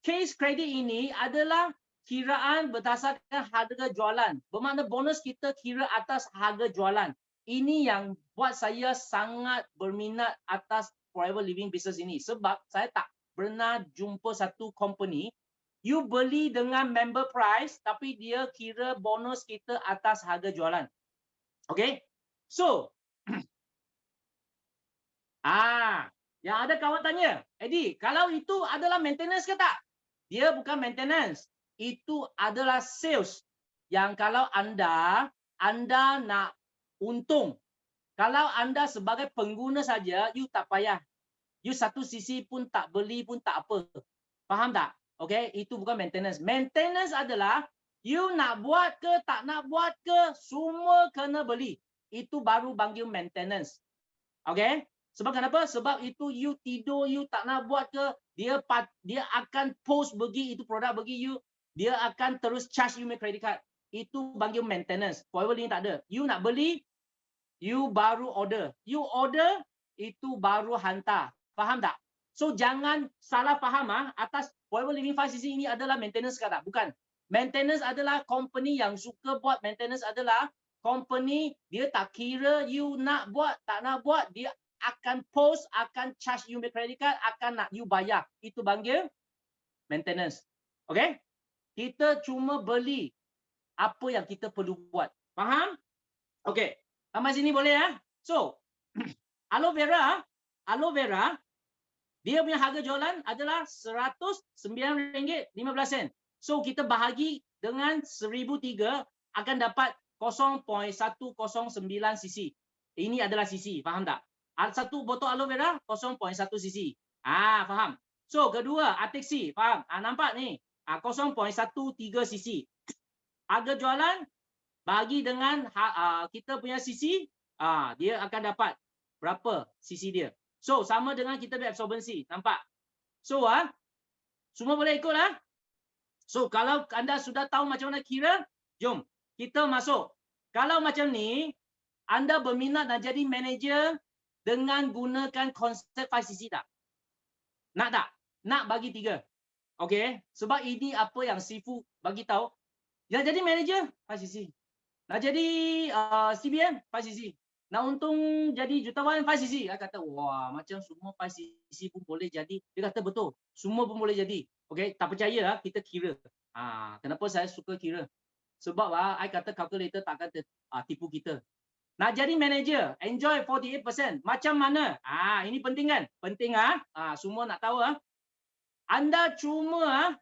[SPEAKER 2] case credit ini adalah kiraan berdasarkan harga jualan. Bermakna bonus kita kira atas harga jualan. Ini yang buat saya sangat berminat atas forever living business ini. Sebab saya tak pernah jumpa satu company you beli dengan member price tapi dia kira bonus kita atas harga jualan. Okay? So, yang ada kawan tanya, Eddie, kalau itu adalah maintenance ke tak? Dia bukan maintenance. Itu adalah sales. Yang kalau anda nak untung. Kalau anda sebagai pengguna saja, you tak payah. You satu sisi pun tak beli pun tak apa. Faham tak? Okay, itu bukan maintenance. Maintenance adalah you nak buat ke tak nak buat ke, semua kena beli. Itu baru panggil maintenance. Okay? Sebab kenapa? Sebab itu you tidur, you tak nak buat ke, dia akan post bagi itu produk bagi you, dia akan terus charge you punya credit card. Itu panggil maintenance. Forever Living tak ada. You nak beli, you baru order. You order, itu baru hantar. Faham tak? So jangan salah faham atas Forever Living 5cc ini adalah maintenance ke tak? Bukan. Maintenance adalah company yang suka buat maintenance adalah company dia tak kira you nak buat, tak nak buat, dia akan post, akan charge you punya credit card, akan nak you bayar. Itu panggil maintenance. Okay? Kita cuma beli apa yang kita perlu buat. Faham? Okay. Sampai sini boleh ya? So, aloe vera, dia punya harga jualan adalah RM109.15. So, kita bahagi dengan 1,003 akan dapat 0.109 cc. Ini adalah cc. Faham tak? Satu botol aloe vera 0.1 cc. Faham. So kedua Artexi, faham? Nampak ni. 0.13 cc. Harga jualan bagi dengan kita punya cc, dia akan dapat berapa cc dia. So sama dengan kita punya absorbency, nampak? So semua boleh ikut lah. So kalau anda sudah tahu macam mana kira, jom kita masuk. Kalau macam ni, anda berminat nak jadi manager dengan gunakan konsep 5cc tak? Nak tak? Nak bagi 3. Okey, sebab ini apa yang Sifu bagi tahu. Nak jadi manager 5cc. Nak jadi CBM 5cc. Nak untung jadi jutawan 5cc. Dia kata, wah, macam semua 5cc pun boleh jadi. Dia kata betul, semua pun boleh jadi. Okey, tak percaya kita kira. Kenapa saya suka kira? Sebab I kata calculator takkan tipu kita. Nak jadi manager, enjoy 48%. Macam mana? Ini penting kan? Penting semua nak tahu Anda cuma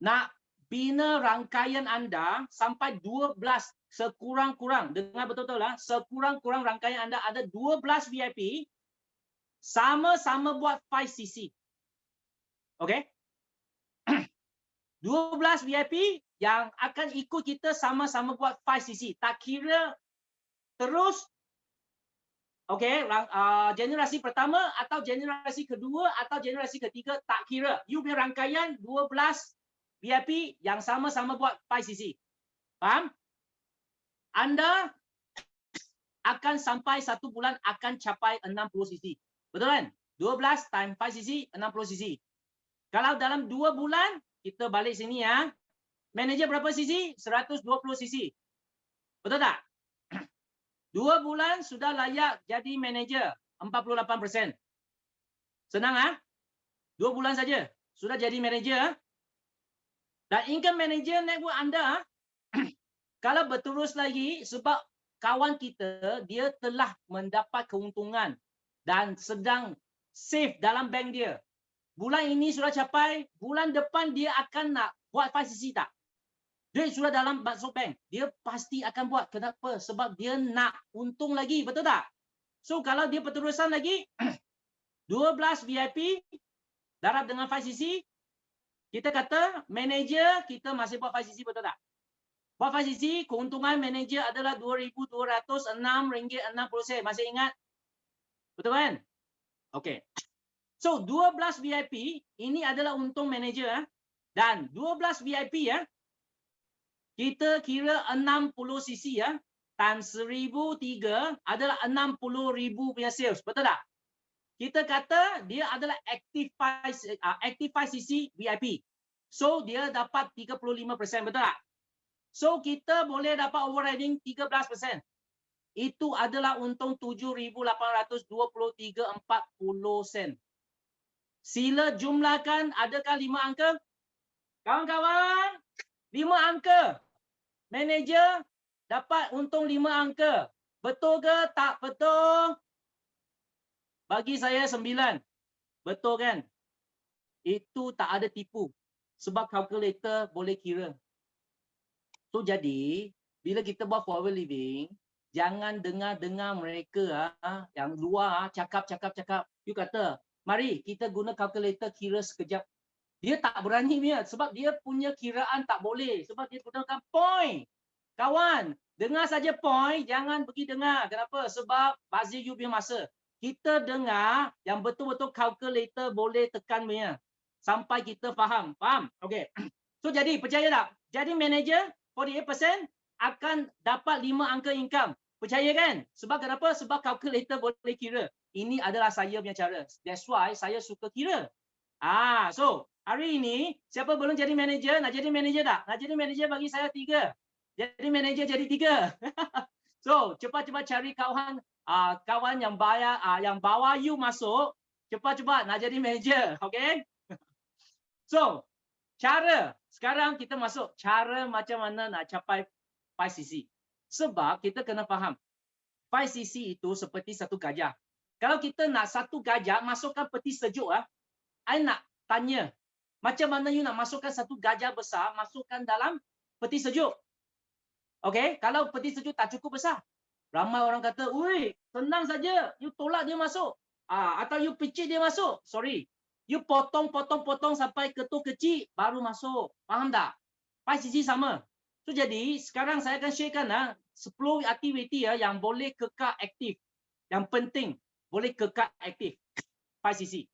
[SPEAKER 2] nak bina rangkaian anda sampai 12 sekurang-kurang. Dengar betul-betul sekurang-kurang rangkaian anda ada 12 VIP sama-sama buat 5cc. Okey? 12 VIP yang akan ikut kita sama-sama buat 5cc. Tak kira terus, generasi pertama atau generasi kedua atau generasi ketiga, tak kira. You punya rangkaian 12 VIP yang sama-sama buat 5cc. Faham? Anda akan sampai 1 bulan akan capai 60cc. Betul kan? 12 times 5cc, 60cc. Kalau dalam 2 bulan, kita balik sini Manager berapa cc? 120cc. Betul tak? 2 bulan sudah layak jadi manager, 48%. Senang 2 bulan saja sudah jadi manager. Dan income manager network anda kalau berterus lagi sebab kawan kita dia telah mendapat keuntungan dan sedang save dalam bank dia. Bulan ini sudah capai, bulan depan dia akan nak buat 5cc tak? Duit sudah dalam masuk bank. Dia pasti akan buat. Kenapa? Sebab dia nak untung lagi. Betul tak? So, kalau dia berterusan lagi, 12 VIP, darab dengan 5cc, kita kata manager kita masih buat 5cc. Betul tak? Buat 5cc, keuntungan manager adalah RM2,206.60. Masih ingat? Betul kan? Okey. So 12 VIP ini adalah untung manager dan 12 VIP kita kira 60 cc times 1,003 adalah 60,000 punya sales. Betul tak? Kita kata dia adalah active 5cc VIP. So dia dapat 35%, betul tak? So kita boleh dapat overriding 13%. Itu adalah untung 7,823.40 sen. Sila jumlahkan, adakah 5 angka? Kawan-kawan, 5 angka. Manager dapat untung 5 angka. Betul ke tak betul? Bagi saya 9. Betul kan? Itu tak ada tipu. Sebab kalkulator boleh kira. So jadi, bila kita buat forever living, jangan dengar-dengar mereka yang luar cakap. You kata, mari kita guna kalkulator kira sekejap. Dia tak berani punya sebab dia punya kiraan tak boleh. Sebab dia gunakan point. Kawan, dengar saja point, jangan pergi dengar. Kenapa? Sebab bazir you punya masa. Kita dengar yang betul-betul kalkulator boleh tekan punya. Sampai kita faham. Faham? Okey. So jadi, percaya tak? Jadi manager 48% akan dapat 5 angka income. Percaya kan? Sebab kenapa? Sebab kalkulator boleh kira. Ini adalah saya punya cara. That's why saya suka kira. So hari ini siapa belum jadi manager? Nak jadi manager tak? Nak jadi manager bagi saya 3. Jadi manager jadi 3. So cepat-cepat cari kawan kawan yang bayar yang bawa you masuk. Cepat-cepat nak jadi manager. Okay? So cara sekarang kita masuk cara macam mana nak capai 5cc. Sebab kita kena faham 5cc itu seperti satu gajah. Kalau kita nak satu gajah masukkan peti sejuk I nak tanya, macam mana you nak masukkan satu gajah besar masukkan dalam peti sejuk? Okey, kalau peti sejuk tak cukup besar. Ramai orang kata, "Ui, senang saja. You tolak dia masuk." Atau you picit dia masuk. Sorry. You potong sampai ketul kecil baru masuk. Faham tak? 5cc sama. So jadi, sekarang saya akan sharekan 10 aktiviti yang boleh kekal aktif. Yang penting, boleh kekal aktif 5cc.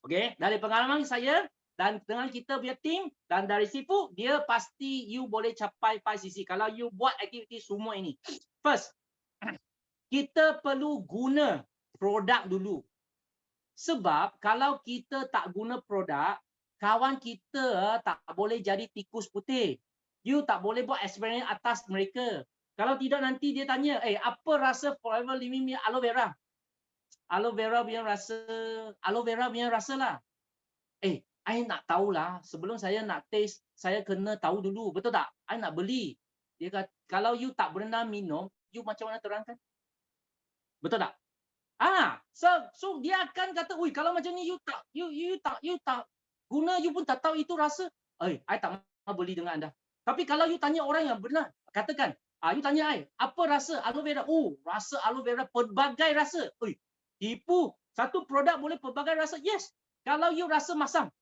[SPEAKER 2] Okey, dari pengalaman saya dan dengan kita punya team dan dari Sifu, dia pasti you boleh capai 5cc kalau you buat aktiviti semua ini. First, kita perlu guna produk dulu. Sebab kalau kita tak guna produk, kawan kita tak boleh jadi tikus putih. You tak boleh buat eksperimen atas mereka. Kalau tidak nanti dia tanya, apa rasa Forever Living punya aloe vera? Aloe vera punya rasa lah. I nak tahulah. Sebelum saya nak taste, saya kena tahu dulu. Betul tak? I nak beli. Dia kata, kalau you tak pernah minum, you macam mana terangkan? Betul tak? So dia akan kata, "Ui, kalau macam ni you tak guna, you pun tak tahu itu rasa." I tak mahu beli dengan anda. Tapi kalau you tanya orang yang benar, katakan, you tanya I, "Apa rasa aloe vera?" "Oh, rasa aloe vera pelbagai rasa." Tipu. Satu produk boleh pelbagai rasa. Yes. Kalau you rasa masam.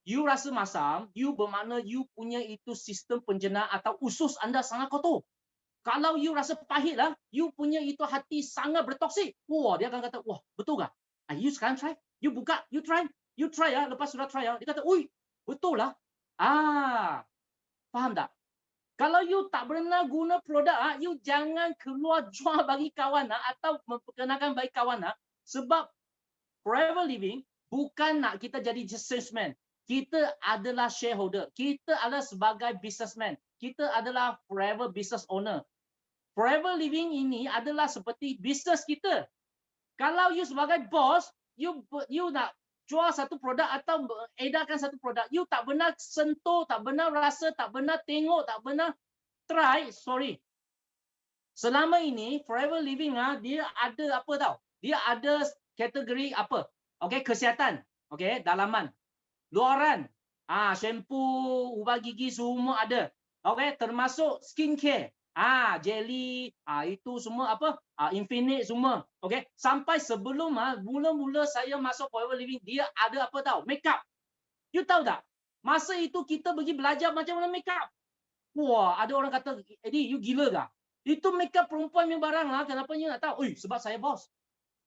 [SPEAKER 2] You rasa masam, you bermakna you punya itu sistem pencernaan atau usus anda sangat kotor. Kalau you rasa pahit you punya itu hati sangat bertoksik. Dia akan kata, "Wah, betul ke? You sekarang try. You buka, you try. You try lepas sudah try dia kata, "Ui, betul lah." Faham tak? Kalau you tak pernah guna produk, you jangan keluar jual bagi kawan atau memperkenalkan bagi kawan sebab Forever Living bukan nak kita jadi salesman. Kita adalah shareholder. Kita adalah sebagai businessman. Kita adalah forever business owner. Forever Living ini adalah seperti bisnes kita. Kalau you sebagai bos, you nak jual satu produk atau edarkan satu produk, you tak pernah sentuh, tak pernah rasa, tak pernah tengok, tak pernah try, sorry. Selama ini Forever Living dia ada apa tahu? Dia ada kategori apa? Okey, kesihatan. Okey, dalaman. Luaran. Shampoo, ubat gigi semua ada. Okey, termasuk skincare. Jelly, itu semua apa? Infinite semua. Okey, sampai sebelum mula-mula saya masuk Forever Living, dia ada apa tahu? Makeup. You tahu tak? Masa itu kita pergi belajar macam mana makeup. Wah, ada orang kata, Eddie, you gila kah? Itu makeup perempuan punya barang lah. Kenapa you nak tahu? Sebab saya bos.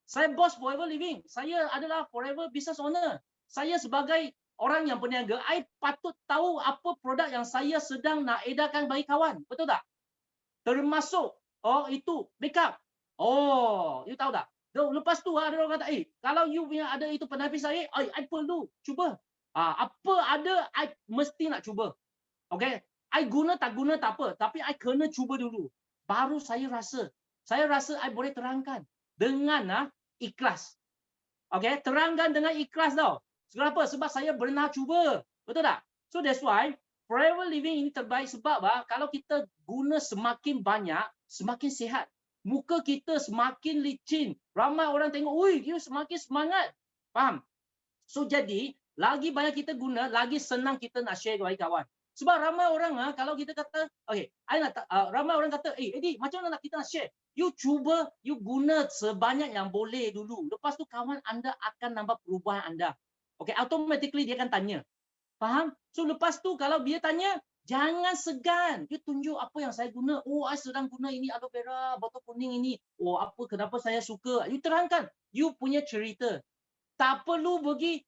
[SPEAKER 2] Saya bos Forever Living. Saya adalah Forever Business Owner. Saya sebagai orang yang berniaga, I patut tahu apa produk yang saya sedang nak edarkan bagi kawan. Betul tak? Termasuk, itu makeup. Oh, you tahu tak? Lepas tu ada orang kata, kalau you punya ada itu penapis air, I perlu cuba. Apa ada, I mesti nak cuba. Okay? I guna tak apa. Tapi I kena cuba dulu. Baru saya rasa I boleh terangkan dengan ikhlas. Okay? Terangkan dengan ikhlas tau. Kenapa? Sebab saya pernah cuba. Betul tak? So that's why Forever Living ini terbaik sebab kalau kita guna semakin banyak, semakin sihat. Muka kita semakin licin. Ramai orang tengok, ui, you semakin semangat. Faham? So jadi, lagi banyak kita guna, lagi senang kita nak share kepada kawan. Sebab ramai orang kalau kita kata, ramai orang kata, Eddie, macam mana nak kita nak share? You cuba, you guna sebanyak yang boleh dulu. Lepas tu kawan anda akan nampak perubahan anda. Okay, automatically dia akan tanya. Faham? So lepas tu kalau dia tanya, jangan segan. You tunjuk apa yang saya guna. Oh, saya sedang guna ini aloe vera, botol kuning ini. Oh, kenapa saya suka. You terangkan. You punya cerita. Tak perlu pergi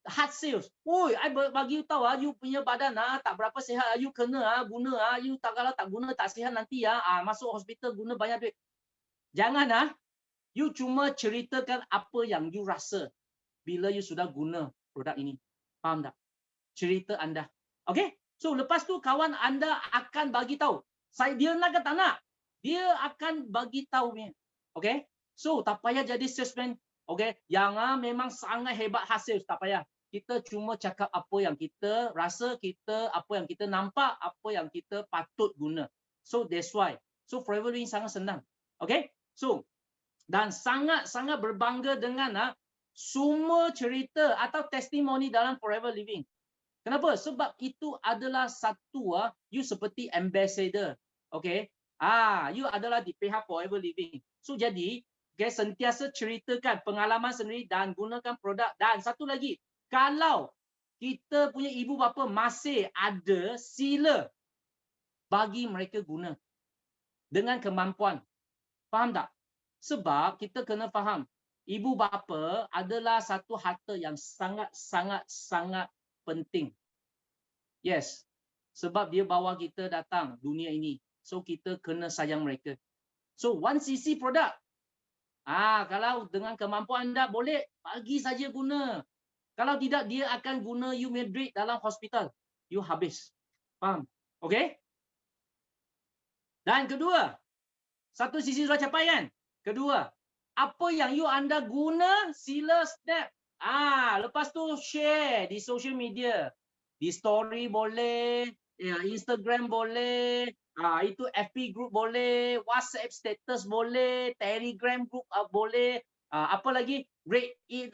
[SPEAKER 2] hard sales. Oi, I bagi you tahu you punya badan tak berapa sihat, you kena guna you kalau tak guna tak sihat nanti masuk hospital guna banyak duit. Jangan you cuma ceritakan apa yang you rasa bila you sudah guna produk ini. Faham tak? Cerita anda. Okay? So lepas tu kawan anda akan bagi tahu. Dia nak ke tak nak? Dia akan bagi tahu ni. Okay? So tak payah jadi salesman. Okay? Yang memang sangat hebat hasil. Tak payah. Kita cuma cakap apa yang kita rasa, apa yang kita nampak, apa yang kita patut guna. So that's why. So Forever Living sangat senang. Okay? So dan sangat-sangat berbangga dengan semua cerita atau testimoni dalam Forever Living. Kenapa? Sebab itu adalah satu you seperti ambassador. Okay? You adalah di pihak Forever Living. So jadi, sentiasa ceritakan pengalaman sendiri dan gunakan produk. Dan satu lagi, kalau kita punya ibu bapa masih ada, sila bagi mereka guna dengan kemampuan. Faham tak? Sebab kita kena faham, ibu bapa adalah satu harta yang sangat penting. Yes. Sebab dia bawa kita datang dunia ini. So kita kena sayang mereka. So 1cc produk. Kalau dengan kemampuan anda boleh bagi saja guna. Kalau tidak dia akan guna you punya duit dalam hospital. You habis. Faham? Okay? Dan kedua, 1cc sudah capai kan? Kedua, apa yang anda guna sila snap. Lepas tu share di social media. Di story boleh, Instagram boleh, itu FB group boleh, WhatsApp status boleh, Telegram group boleh, apa lagi? Rate it,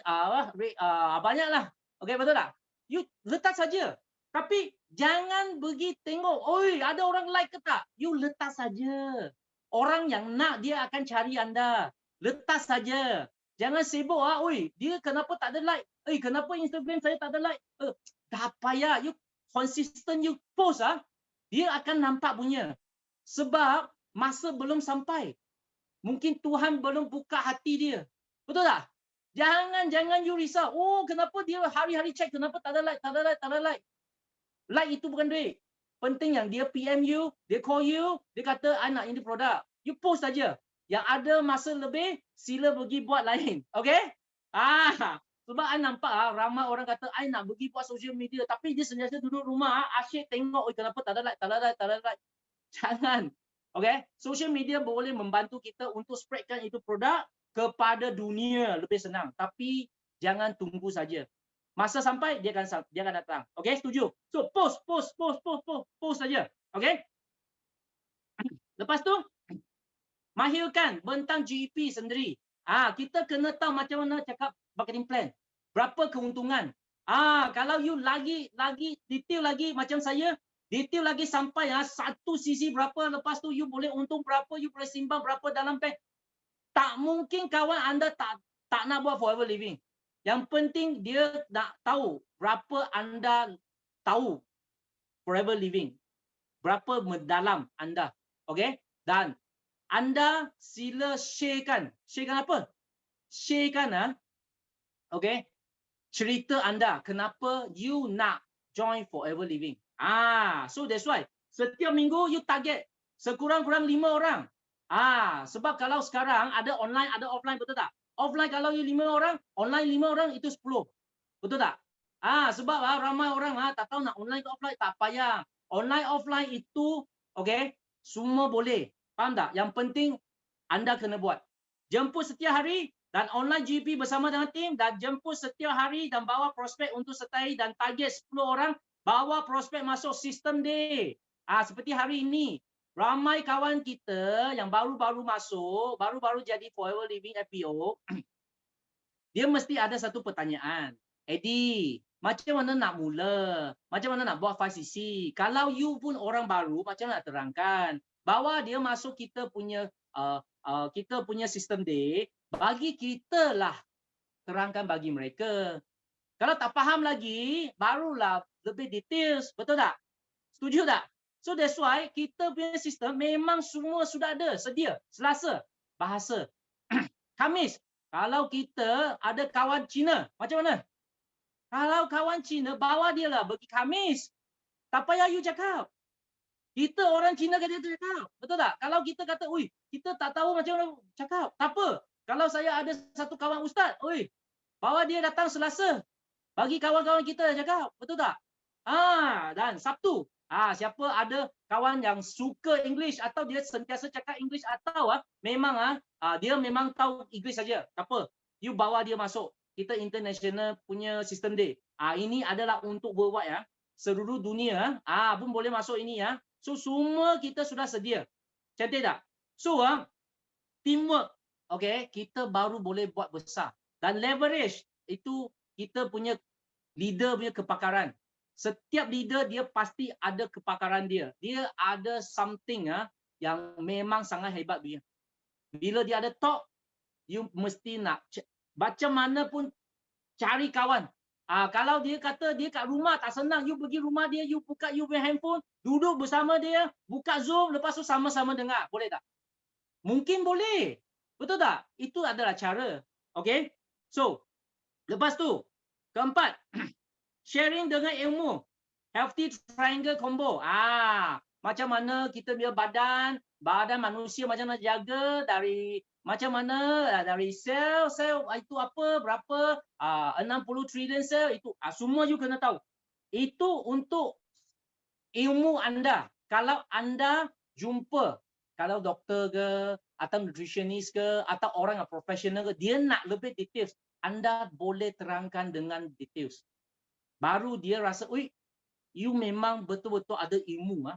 [SPEAKER 2] banyaklah. Okay, betul tak? You letak saja. Tapi jangan pergi tengok, oi, ada orang like ke tak? You letak saja. Orang yang nak dia akan cari anda. Letak saja. Jangan sibuk oi, dia kenapa tak ada like? Kenapa Instagram saya tak ada like? Tak payah, you konsisten you post dia akan nampak punya. Sebab masa belum sampai. Mungkin Tuhan belum buka hati dia. Betul tak? Jangan you risau. Oh, kenapa dia hari-hari check, kenapa tak ada like? Like itu bukan duit. Penting yang dia PM you, dia call you, dia kata I nak ini produk. You post saja. Yang ada masa lebih, sila pergi buat lain. Okay? Sebab I nampak ramai orang kata I nak pergi buat social media tapi dia sentiasa duduk rumah asyik tengok kenapa tak ada like. Jangan. Okay? Social media boleh membantu kita untuk spreadkan itu produk kepada dunia lebih senang. Tapi jangan tunggu saja. Masa sampai dia akan datang. Okay? Setuju? So post saja. Okay? Lepas tu mahirkan bentang GEP sendiri. Kita kena tahu macam mana cakap marketing plan. Berapa keuntungan? Kalau you lagi detail lagi macam saya, detail lagi sampai 1cc berapa, lepas tu you boleh untung berapa, you boleh simpan berapa dalam bank. Tak mungkin kawan anda tak nak buat Forever Living. Yang penting dia nak tahu berapa anda tahu Forever Living. berapa mendalam anda. Okey? Dan anda sila sharekan. Sharekan apa? Sharekan okey, cerita anda kenapa you nak join Forever Living. So that's why setiap minggu you target sekurang-kurang 5 orang. Sebab kalau sekarang ada online, ada offline, betul tak? Offline kalau you 5 orang, online 5 orang itu 10. Betul tak? Sebab ramai orang tak tahu nak online ke offline, tak payah. Online offline itu okey, semua boleh. Faham tak? Yang penting anda kena buat. Jemput setiap hari dan online GP bersama dengan tim dan jemput setiap hari dan bawa prospek untuk sertai dan target 10 orang, bawa prospek masuk sistem day. Seperti hari ini, ramai kawan kita yang baru-baru masuk, baru-baru jadi Forever Living FPO, dia mesti ada satu pertanyaan. Eddie, macam mana nak mula? Macam mana nak buat 5cc? Kalau you pun orang baru, macam mana nak terangkan? Bawa dia masuk kita punya sistem day, bagi kita lah terangkan bagi mereka. Kalau tak faham lagi, barulah lebih details. Betul tak? Setuju tak? So that's why kita punya sistem memang semua sudah ada, sedia. Selasa, bahasa. Khamis, kalau kita ada kawan Cina, macam mana? Kalau kawan Cina, bawa dia lah pergi Khamis. Tak payah you cakap. Kita orang Cina kata dia cakap. Betul tak? Kalau kita kata, ui, kita tak tahu macam mana cakap. Tak apa. Kalau saya ada satu kawan ustaz, ui, bawa dia datang Selasa. Bagi kawan-kawan kita cakap. Betul tak? Dan Sabtu. Siapa ada kawan yang suka English atau dia sentiasa cakap English atau memang dia memang tahu English saja. Tak apa. You bawa dia masuk. Kita international punya sistem day. Ini adalah untuk worldwide seluruh dunia pun boleh masuk ini So semua kita sudah sedia. Cantik tak? So teamwork, okay, kita baru boleh buat besar. Dan leverage itu kita punya leader punya kepakaran. Setiap leader dia pasti ada kepakaran dia. Dia ada something yang memang sangat hebat dia. Bila dia ada talk, you mesti nak macam mana pun cari kawan. Kalau dia kata dia kat rumah tak senang, you pergi rumah dia, you buka you punya handphone, duduk bersama dia, buka Zoom, lepas tu sama-sama dengar. Boleh tak? Mungkin boleh. Betul tak? Itu adalah cara. Okay? So, lepas tu, keempat, sharing dengan ilmu. Healthy triangle combo. Macam mana kita punya badan manusia macam mana jaga dari macam mana dari sel itu apa, berapa 60 trillion sel itu semua you kena tahu. Itu untuk ilmu anda. Kalau anda jumpa kalau doktor ke atau nutritionist ke atau orang yang profesional ke, dia nak lebih details, anda boleh terangkan dengan details. Baru dia rasa, ui, you memang betul-betul ada ilmu.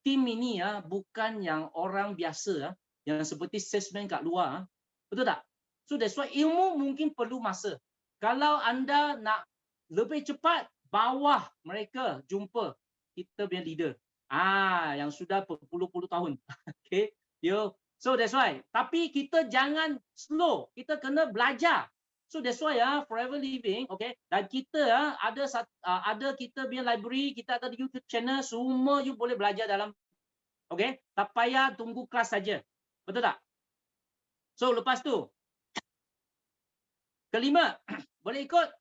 [SPEAKER 2] Tim ini bukan yang orang biasa yang seperti salesman kat luar. Betul tak? So that's why ilmu mungkin perlu masa. Kalau anda nak lebih cepat, bawah mereka jumpa kita punya leader. Yang sudah berpuluh-puluh tahun. Okay. So that's why. Tapi kita jangan slow. Kita kena belajar. So that's why Forever Living, okay. Dan kita ada kita punya library, kita ada YouTube channel, semua you boleh belajar dalam, okay. Tak payah tunggu kelas saja. Betul tak? So lepas tu, kelima, boleh ikut?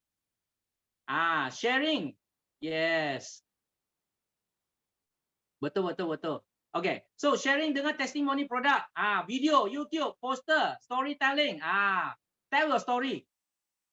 [SPEAKER 2] Sharing. Yes. Betul. Okay. So sharing dengan testimoni produk. Video, YouTube, poster, storytelling. Tell your story.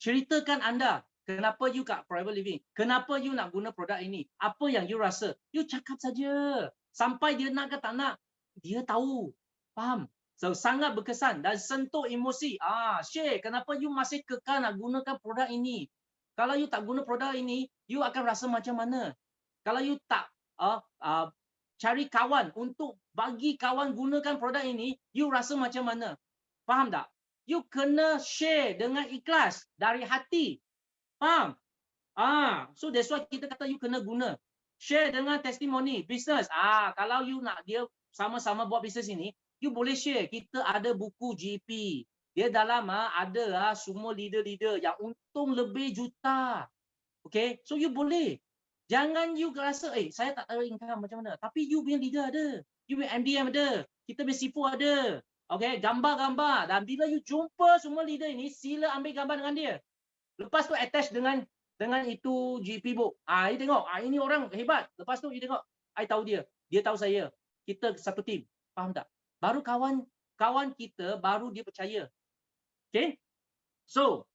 [SPEAKER 2] Ceritakan anda. Kenapa you kat Forever Living? Kenapa you nak guna produk ini? Apa yang you rasa? You cakap saja. Sampai dia nak ke tak nak, dia tahu. Faham? So sangat berkesan dan sentuh emosi. Share. Kenapa you masih kekal nak gunakan produk ini? Kalau you tak guna produk ini, you akan rasa macam mana? Kalau you tak cari kawan untuk bagi kawan gunakan produk ini, you rasa macam mana? Faham tak? You kena share dengan ikhlas dari hati. Faham? So that's why kita kata you kena guna. Share dengan testimoni, business. Kalau you nak dia sama-sama buat bisnes ini, you boleh share. Kita ada buku GP. Dia dalam ada semua leader-leader yang untung lebih juta. Okay? So you boleh. Jangan you rasa, saya tak tahu income macam mana. Tapi you punya leader ada. You punya MDM ada. Kita punya CFO ada. Okay, gambar-gambar. Dan bila you jumpa semua leader ini, sila ambil gambar dengan dia. Lepas tu attach dengan itu GP book. You tengok, ini orang hebat. Lepas tu you tengok, I tahu dia. Dia tahu saya. Kita satu tim. Faham tak? Baru kawan kita, baru dia percaya. Okay? So,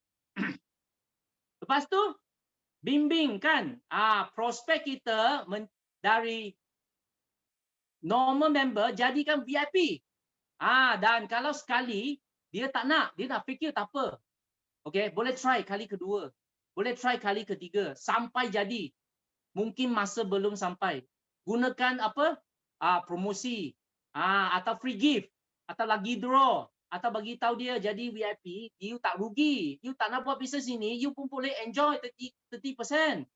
[SPEAKER 2] lepas tu, bimbingkan prospek kita dari normal member jadikan VIP. Dan kalau sekali dia tak nak, dia nak fikir tak apa. Okey, boleh try kali kedua. Boleh try kali ketiga sampai jadi. Mungkin masa belum sampai. Gunakan apa? Promosi. Atau free gift atau lagi draw atau bagi tahu dia jadi VIP, you tak rugi. You tak nak buat bisnes ini, you pun boleh enjoy 30%.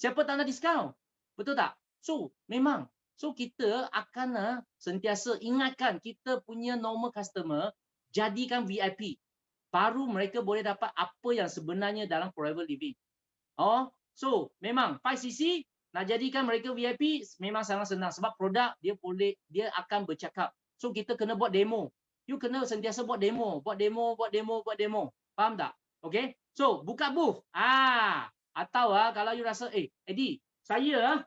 [SPEAKER 2] Siapa tak nak diskaun? Betul tak? So, memang. So, kita akan sentiasa ingatkan kita punya normal customer, jadikan VIP. Baru mereka boleh dapat apa yang sebenarnya dalam forever living. So, memang 5cc nak jadikan mereka VIP memang sangat senang. Sebab produk dia akan bercakap. So, kita kena buat demo. You kena sentiasa buat demo. Faham tak? Okay? So, buka booth. Atau kalau you rasa, Eddie, saya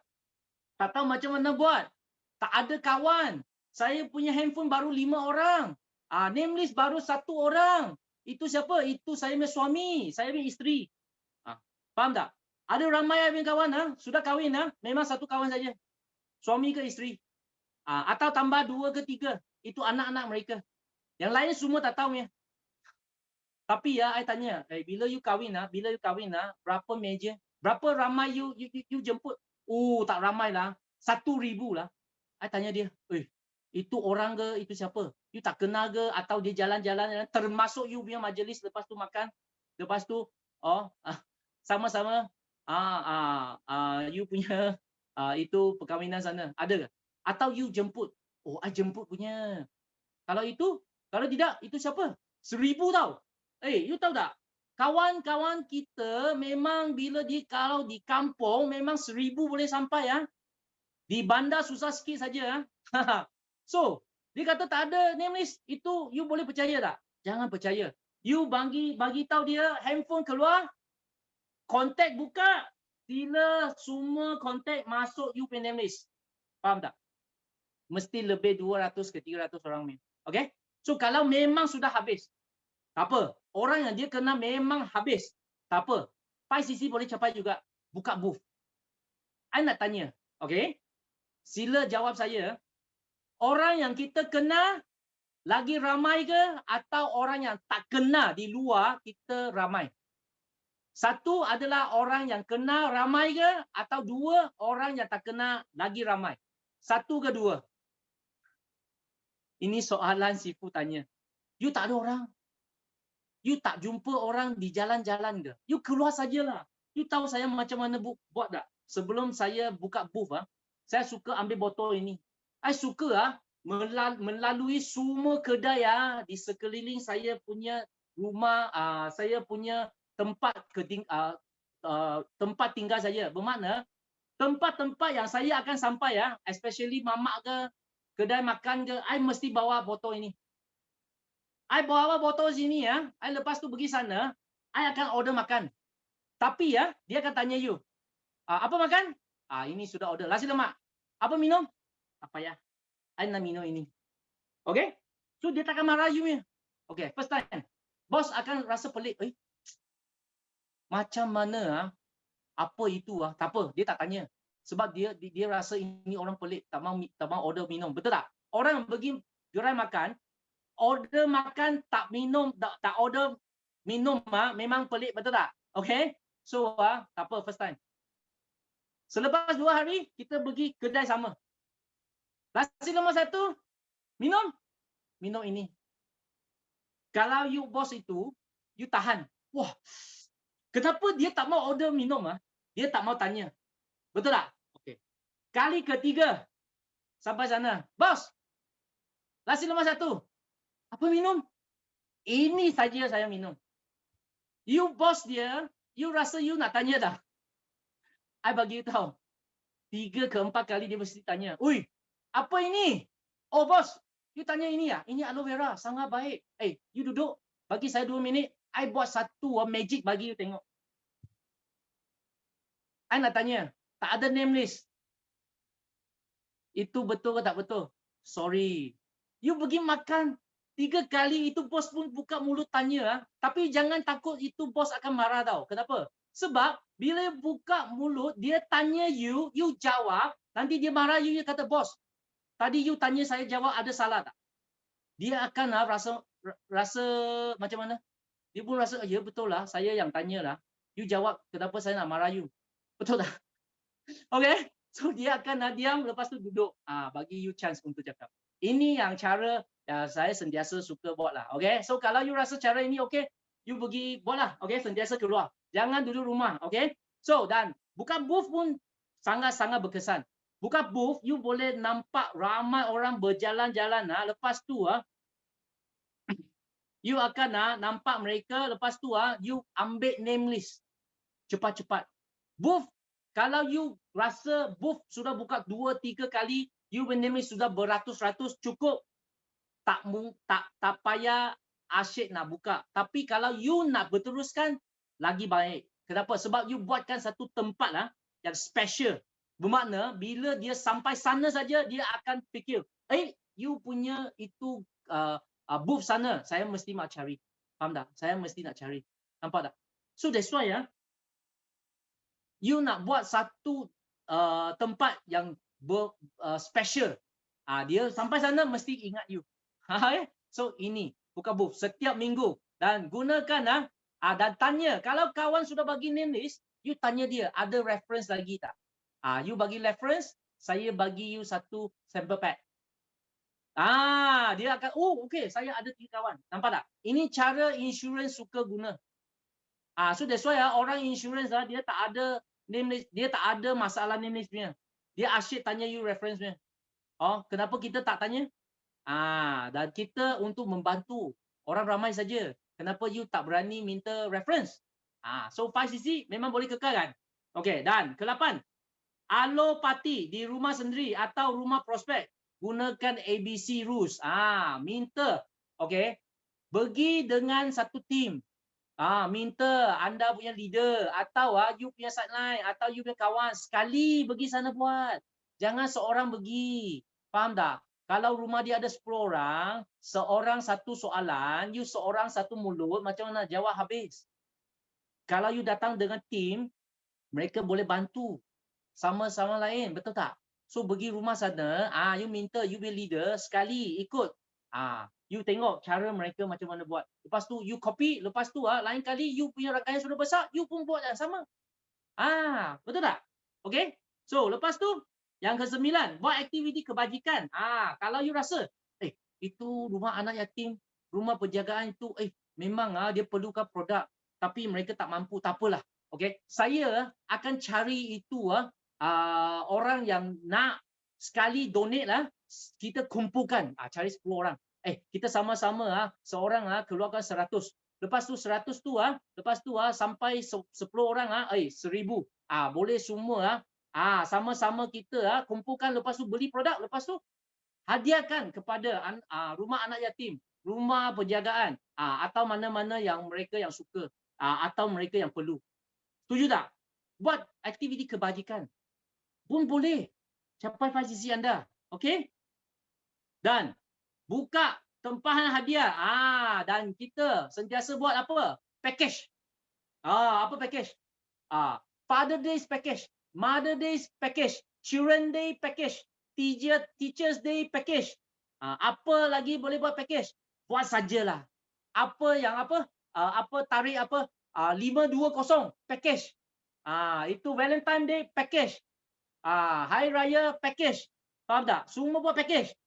[SPEAKER 2] tak tahu macam mana buat. Tak ada kawan. Saya punya handphone baru 5 orang. Name list baru 1 orang. Itu siapa? Itu saya punya suami. Saya punya isteri. Faham tak? Ada ramai yang kawan, sudah kahwin, memang 1 kawan saja. Suami ke isteri. Atau tambah 2 ke 3. Itu anak-anak mereka. Yang lain semua tak tahu ya. Tapi I tanya, bila you kahwin, berapa meja? Berapa ramai you jemput? Tak ramai lah. 1,000 lah. I tanya dia, itu orang ke? Itu siapa? You tak kenal ke? Atau dia jalan-jalan, termasuk you punya majlis, lepas tu makan, lepas tu, sama-sama, you punya itu perkahwinan sana. Ada ke? Atau you jemput? I jemput punya. Kalau tidak, itu siapa? 1,000 tau. You tahu tak? Kawan-kawan kita memang kalau di kampung memang 1,000 boleh sampai Di bandar susah sikit saja So, dia kata tak ada name list. Itu you boleh percaya tak? Jangan percaya. You bagi tahu dia handphone keluar, kontak buka, sila semua kontak masuk you punya name list. Faham tak? Mesti lebih 200 ke 300 orang ni. Okay? So, kalau memang sudah habis, tak apa. Orang yang dia kena memang habis. Tak apa. 5cc boleh capai juga. Buka booth. I nak tanya. Okay? Sila jawab saya. Orang yang kita kenal lagi ramai ke? Atau orang yang tak kenal di luar kita ramai? Satu adalah orang yang kenal ramai ke? Atau 2 orang yang tak kenal lagi ramai? 1 ke 2? Ini soalan Sifu tanya. You tak ada orang. You tak jumpa orang di jalan-jalan ke? You keluar sajalah. You tahu saya macam mana buat tak? Sebelum saya buka booth, saya suka ambil botol ini. I suka melalui semua kedai di sekeliling saya punya rumah, saya punya tempat tinggal saya. Bermakna, tempat-tempat yang saya akan sampai, especially mamak ke, kedai makan ke, I mesti bawa botol ini. I bawa botol sini I lepas tu pergi sana, I akan order makan. Tapi dia akan tanya you, apa makan? Ini sudah order. Nasi lemak. Apa minum? Apa ya? I nak minum ini. Okay? So dia takkan marah you ya. Okay, first time. Bos akan rasa pelik. Macam mana apa itu tak apa, dia tak tanya. Sebab dia rasa ini orang pelik, tak mau order minum. Betul tak? Orang pergi gerai makan, order makan tak minum, tak order minum memang pelik, betul tak? Okay? So tak apa, first time. Selepas 2 hari kita pergi kedai sama. Nasi lemak 1, minum ini. Kalau you bos itu, you tahan. Wah, kenapa dia tak mau order minum? Dia tak mau tanya. Betul tak? Okay. Kali ketiga sampai sana, bos, nasi lemak 1. Apa minum? Ini saja saya minum. You bos dia, you rasa you nak tanya dah. I bagi you tahu. 3 ke 4 kali dia mesti tanya, "Ui, apa ini? Oh bos, you tanya ini ya? Ini aloe vera, sangat baik. You duduk, bagi saya 2 minit. I buat satu magic bagi you tengok." I nak tanya, tak ada name list. Itu betul ke tak betul? Sorry. You pergi makan 3 kali, itu bos pun buka mulut tanya. Tapi jangan takut itu bos akan marah tau. Kenapa? Sebab bila buka mulut, dia tanya you jawab, nanti dia marah you kata, "Bos, tadi you tanya saya jawab ada salah tak?" Dia akan rasa macam mana? Dia pun rasa, ya betul lah, saya yang tanya lah. You jawab, kenapa saya nak marah you? Betul tak? Okay? So dia akan diam, lepas tu duduk. Bagi you chance untuk cakap. Ini yang cara saya sentiasa suka buat lah. Okay? So kalau you rasa cara ini okay, you pergi buat lah. Okay? Sentiasa keluar. Jangan duduk rumah. Okay? So dan buka booth pun sangat-sangat berkesan. Buka booth, you boleh nampak ramai orang berjalan-jalan. Lepas tu you akan nampak mereka. Lepas tu you ambil name list. Cepat-cepat. Booth, kalau you rasa booth sudah buka 2-3 kali, you name list sudah beratus-ratus, cukup. Tak payah asyik nak buka. Tapi kalau you nak berteruskan, lagi baik. Kenapa? Sebab you buatkan satu tempat yang special. Bermakna bila dia sampai sana saja, dia akan fikir, you punya itu booth sana, saya mesti nak cari. Faham tak? Saya mesti nak cari. Nampak tak? So that's why you nak buat satu tempat yang special. Dia sampai sana mesti ingat you. So ini buka booth setiap minggu dan gunakan dan tanya, kalau kawan sudah bagi name list, you tanya dia ada reference lagi tak? You bagi reference, saya bagi you satu sample pack. Dia akan, okey, saya ada 3 kawan. Nampak tak? Ini cara insurans suka guna. So that's why orang insurans dia tak ada name list, dia tak ada masalah name list punya. Dia asyik tanya you reference punya. Kenapa kita tak tanya? Dan kita untuk membantu orang ramai saja. Kenapa you tak berani minta reference? So 5cc memang boleh kekalkan. Okey, dan ke-8. Alopati di rumah sendiri atau rumah prospek, gunakan ABC rules. Minta, okey, pergi dengan satu tim. Minta anda punya leader atau you punya sideline atau you punya kawan sekali pergi sana buat. Jangan seorang pergi. Faham tak? Kalau rumah dia ada 10 orang, seorang satu soalan, you seorang satu mulut, macam mana jawab habis? Kalau you datang dengan tim, mereka boleh bantu sama-sama lain, betul tak? So pergi rumah sana, you minta you punya leader sekali ikut. You tengok cara mereka macam mana buat. Lepas tu you copy, lepas tu lain kali you punya rangkaian sudah besar, you pun buat yang sama. Betul tak? Okay? So lepas tu yang ke-9, buat aktiviti kebajikan. Kalau you rasa itu rumah anak yatim, rumah penjagaan itu memang dia perlukan produk tapi mereka tak mampu, tak apalah. Okay? Saya akan cari itu orang yang nak sekali donate lah, kita kumpulkan, cari 10 orang. Kita sama-sama seorang keluarkan 100. Lepas tu 100 tu lepas tu sampai 10 orang 1000. Boleh semua sama-sama kita kumpulkan, lepas tu beli produk, lepas tu hadiahkan kepada rumah anak yatim, rumah penjagaan atau mana-mana yang mereka yang suka atau mereka yang perlu. Setuju tak? Buat aktiviti kebajikan pun boleh capai 5cc anda. Okey? Dan buka tempahan hadiah. Dan kita sentiasa buat apa? Package. Apa package? Father Days package, Mother Days package, Children Day package, Teachers Day package. Apa lagi boleh buat package? Buat sajalah. Apa yang tarik 520 package. Itu Valentine Day package. Hari Raya package. Faham tak? Semua buat package.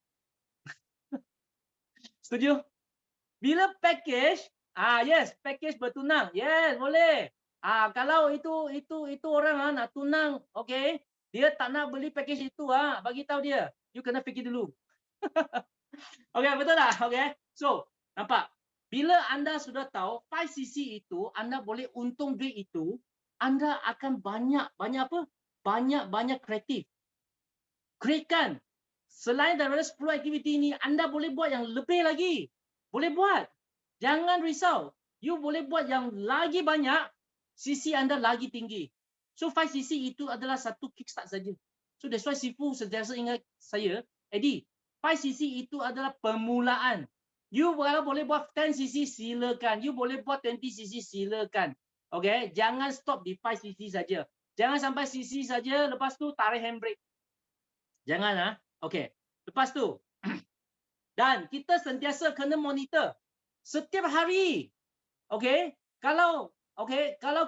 [SPEAKER 2] Setuju? Bila package, yes, package bertunang. Yes, boleh. Kalau itu orang nak tunang, okey, dia tak nak beli package itu, bagi tahu dia. You kena fikir dulu. Okey, betul tak? Okey. So, nampak? Bila anda sudah tahu 5cc itu, anda boleh untung duit itu, anda akan banyak apa? banyak-banyak kreatif. Createkan. Selain daripada 10 aktiviti ini, anda boleh buat yang lebih lagi. Boleh buat. Jangan risau. You boleh buat yang lagi banyak, sisi anda lagi tinggi. So 5 sisi itu adalah satu kickstart saja. So that's why Sifu sentiasa ingat saya, Eddie, 5 sisi itu adalah permulaan. You kalau boleh buat 10 sisi silakan. You boleh buat 20 sisi silakan. Okay, jangan stop di 5 sisi saja. Jangan sampai sisi saja, lepas tu tarik handbrake. Jangan ah. Okey. Lepas tu dan kita sentiasa kena monitor setiap hari. Okey? Kalau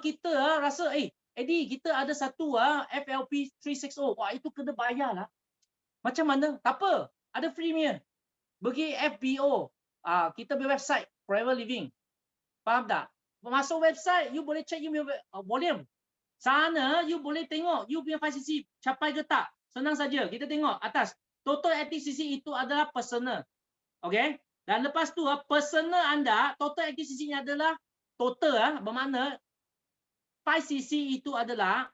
[SPEAKER 2] kita rasa Eddie kita ada satu FLP 360. Wah itu kena bayar lah. Macam mana? Tak apa. Ada freemium. Pergi FBO. Kita punya website Forever Living. Faham tak? Masuk website, you boleh check you punya volume. Sana you boleh tengok you punya 5 sisi capai ke tak. Senang saja. Kita tengok atas. Total active sisi itu adalah personal. Okey? Dan lepas tu personal anda, total active sisinya adalah total bermakna 5 sisi itu adalah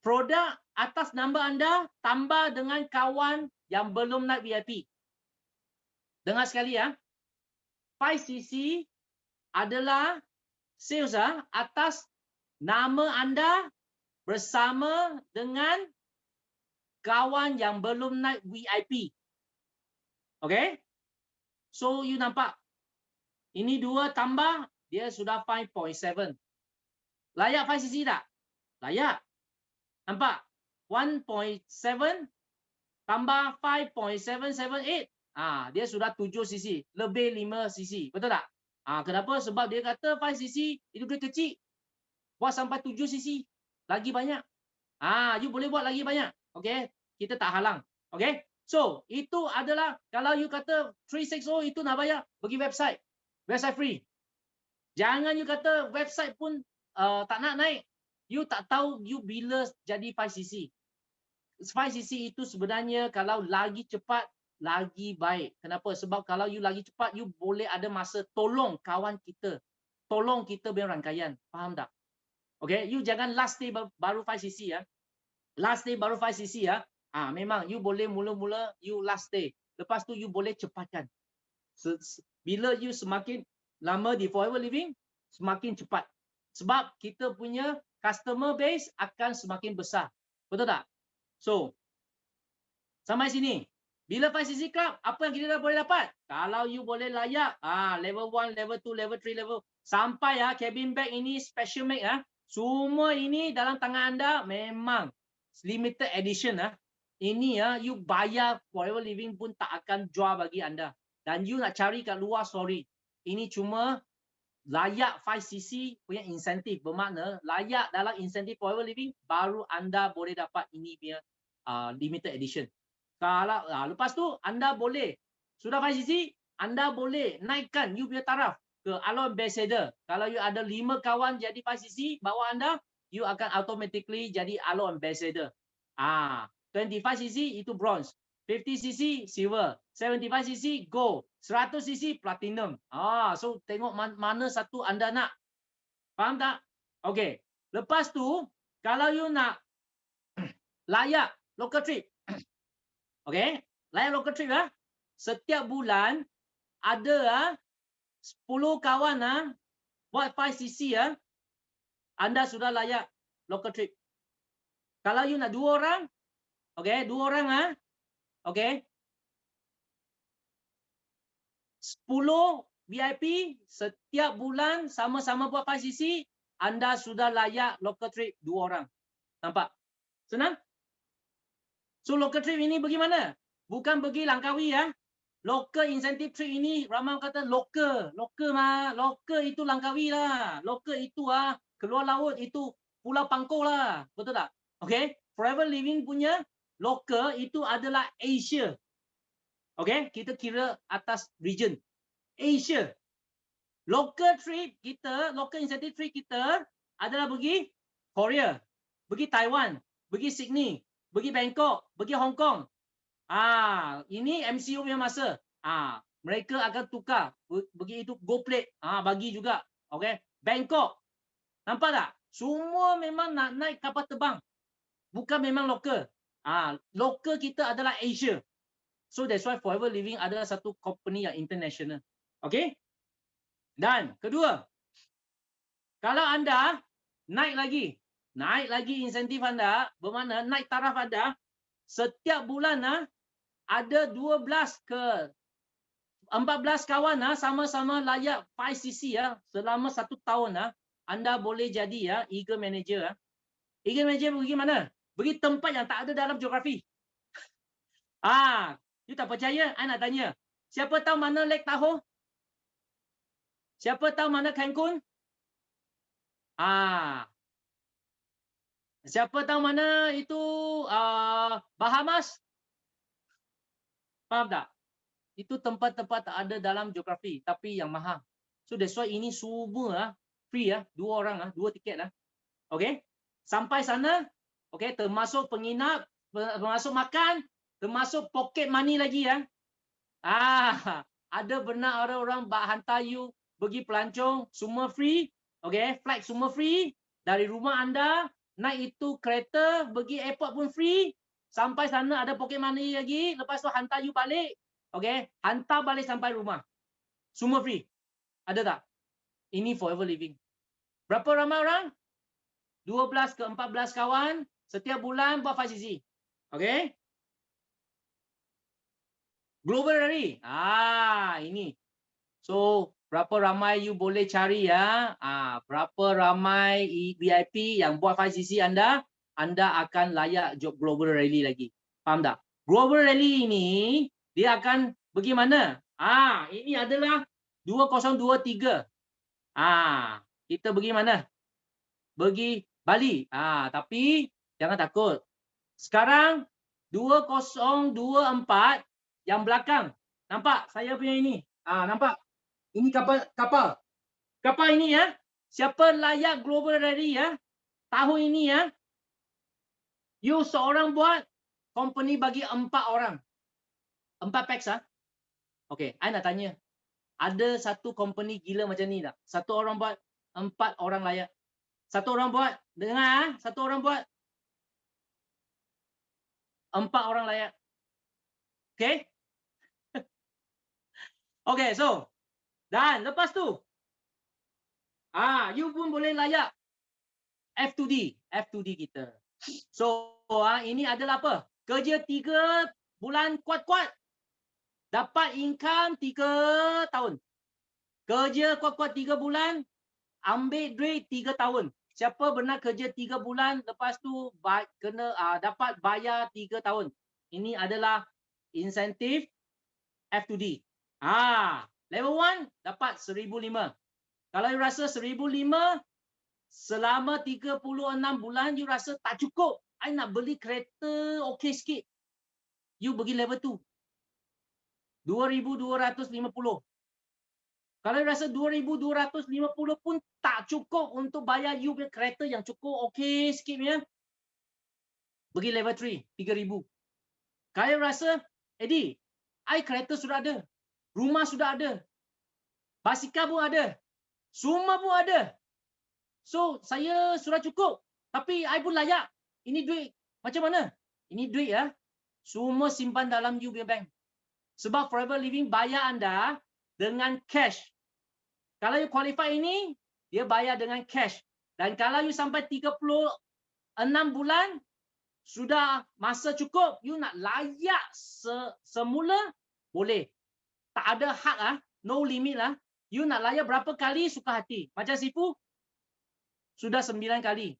[SPEAKER 2] produk atas nama anda tambah dengan kawan yang belum naik VIP. Dengar sekali 5 sisi adalah sales atas nama anda bersama dengan kawan yang belum naik VIP. Okay? So, you nampak. Ini 2 tambah, dia sudah 5.7. Layak 5 sisi tak? Layak. Nampak? 1.7 tambah 5.778. Dia sudah 7 sisi. Lebih 5 sisi. Betul tak? Kenapa? Sebab dia kata 5 sisi itu dia kecil. Buat sampai 7 sisi. Lagi banyak. You boleh buat lagi banyak. Okay? Kita tak halang. Okay? So, itu adalah kalau you kata 360 itu nak bayar, pergi website. Website free. Jangan you kata website pun tak nak naik. You tak tahu you bila jadi 5 sisi. 5 sisi itu sebenarnya kalau lagi cepat, lagi baik. Kenapa? Sebab kalau you lagi cepat, you boleh ada masa tolong kawan kita. Tolong kita punya rangkaian. Faham tak? Okay? You jangan last day baru 5 sisi ya. Last day baru 5 sisi ya. Memang you boleh mula-mula you last day. Lepas tu you boleh cepatkan. Bila you semakin lama di Forever Living, semakin cepat. Sebab kita punya customer base akan semakin besar. Betul tak? So, sampai sini. Bila 5 sisi club, apa yang kita dah boleh dapat? Kalau you boleh layak, level 1, level 2, level 3, level sampai cabin bag ini special make semua ini dalam tangan anda memang limited edition Ini you bayar Forever Living pun tak akan jual bagi anda. Dan you nak cari kat luar, sorry. Ini cuma layak 5 sisi punya insentif. Bermakna layak dalam insentif Forever Living, baru anda boleh dapat ini punya limited edition. Kalau lepas tu anda boleh, sudah 5 sisi, anda boleh naikkan you punya taraf ke Alo Ambassador. Kalau you ada 5 kawan jadi 5 sisi bawah anda, you akan automatically jadi Alo Ambassador. 25cc itu bronze, 50cc silver, 75cc gold, 100cc platinum. So tengok mana satu anda nak. Faham tak? Okey. Lepas tu kalau you nak layak local trip. Okey, layak local trip setiap bulan ada 10 kawan buat 5cc anda sudah layak local trip. Kalau you nak 2 orang, okey, 2 orang okey. 10 VIP setiap bulan sama-sama buat 5cc, anda sudah layak local trip 2 orang. Nampak? Senang? So local trip ini bagaimana? Bukan pergi Langkawi Local incentive trip ini ramai kata local itu Langkawi lah. Local itu keluar laut itu Pulau Pangkor lah. Betul tak? Okey, Forever Living punya local itu adalah Asia. Okey, kita kira atas region Asia. Local trip kita, local incentive trip kita adalah pergi Korea, pergi Taiwan, pergi Sydney, pergi Bangkok, pergi Hong Kong. Ini MCO punya masa. Mereka akan tukar. Begitu GoPlate, bagi juga. Okey, Bangkok. Nampak tak? Semua memang nak naik kapal terbang. bukan memang lokal. Lokal kita adalah Asia. So that's why Forever Living adalah satu company yang international. Okay? Dan kedua, kalau anda naik lagi insentif anda, bermakna naik taraf anda, setiap bulan ada 12 ke 14 kawan sama-sama layak 5cc selama 1 tahun anda boleh jadi Eagle Manager. Eagle Manager pergi mana? Pergi tempat yang tak ada dalam geografi. You tak percaya? I nak tanya. Siapa tahu mana Lake Tahoe? Siapa tahu mana Cancun? Siapa tahu mana itu Bahamas? Faham tak? Itu tempat-tempat tak ada dalam geografi tapi yang mahal. So that's why ini semua free 2 orang 2 tiket Okay? Sampai sana, okay, termasuk penginap, termasuk makan, termasuk pocket money lagi ada benar orang hantar you pergi pelancong, semua free, okay, flight semua free, dari rumah anda naik itu kereta pergi airport pun free, sampai sana ada pocket money lagi, lepas tu hantar you balik, okay, hantar balik sampai rumah, semua free. Ada tak? Ini Forever Living. Berapa ramai orang? 12 ke 14 kawan, setiap bulan buat 5cc. Okay? Global Rally. Ini. So, berapa ramai you boleh cari berapa ramai VIP yang buat 5cc anda akan layak job Global Rally lagi. Faham tak? Global Rally ini, dia akan pergi mana? Ini adalah 2023. Kita pergi mana? Pergi Bali. Tapi jangan takut. Sekarang 2024 yang belakang. Nampak saya punya ini? Nampak? Ini kapal. Kapal ini siapa layak Global Rally tahun ini you seorang buat, company bagi 4 orang. 4 packs Okay, I nak tanya. Ada satu company gila macam ni tak? Satu orang buat, 4 orang layak. Satu orang buat, dengar satu orang buat 4 orang layak. Okay? Okay, so dan lepas tu you pun boleh layak F2D kita. So ini adalah apa? Kerja 3 bulan kuat-kuat, dapat income 3 tahun. Kerja kuat-kuat 3 bulan, ambil duit 3 tahun. Siapa benar kerja 3 bulan, lepas tu kena dapat bayar 3 tahun. Ini adalah insentif F2D. Level 1 dapat 1,500. Kalau you rasa 1,500 selama 36 bulan you rasa tak cukup, I nak beli kereta okey sikit, you pergi level 2. 2,250. Kalau you rasa 2,250 pun tak cukup untuk bayar you punya kereta yang cukup okey sikit punya, pergi level 3, 3,000. Kalau you rasa, Eddie, I kereta sudah ada, rumah sudah ada, basikal pun ada, semua pun ada. So, saya sudah cukup. Tapi, I pun layak. Ini duit. Macam mana? Ini duit semua simpan dalam you punya bank. Sebab Forever Living bayar anda dengan cash. Kalau you qualify ini, dia bayar dengan cash. Dan kalau you sampai 36 bulan, sudah masa cukup, you nak layak semula, boleh. Tak ada hak no limit You nak layak berapa kali suka hati. Macam Sifu, sudah 9 kali.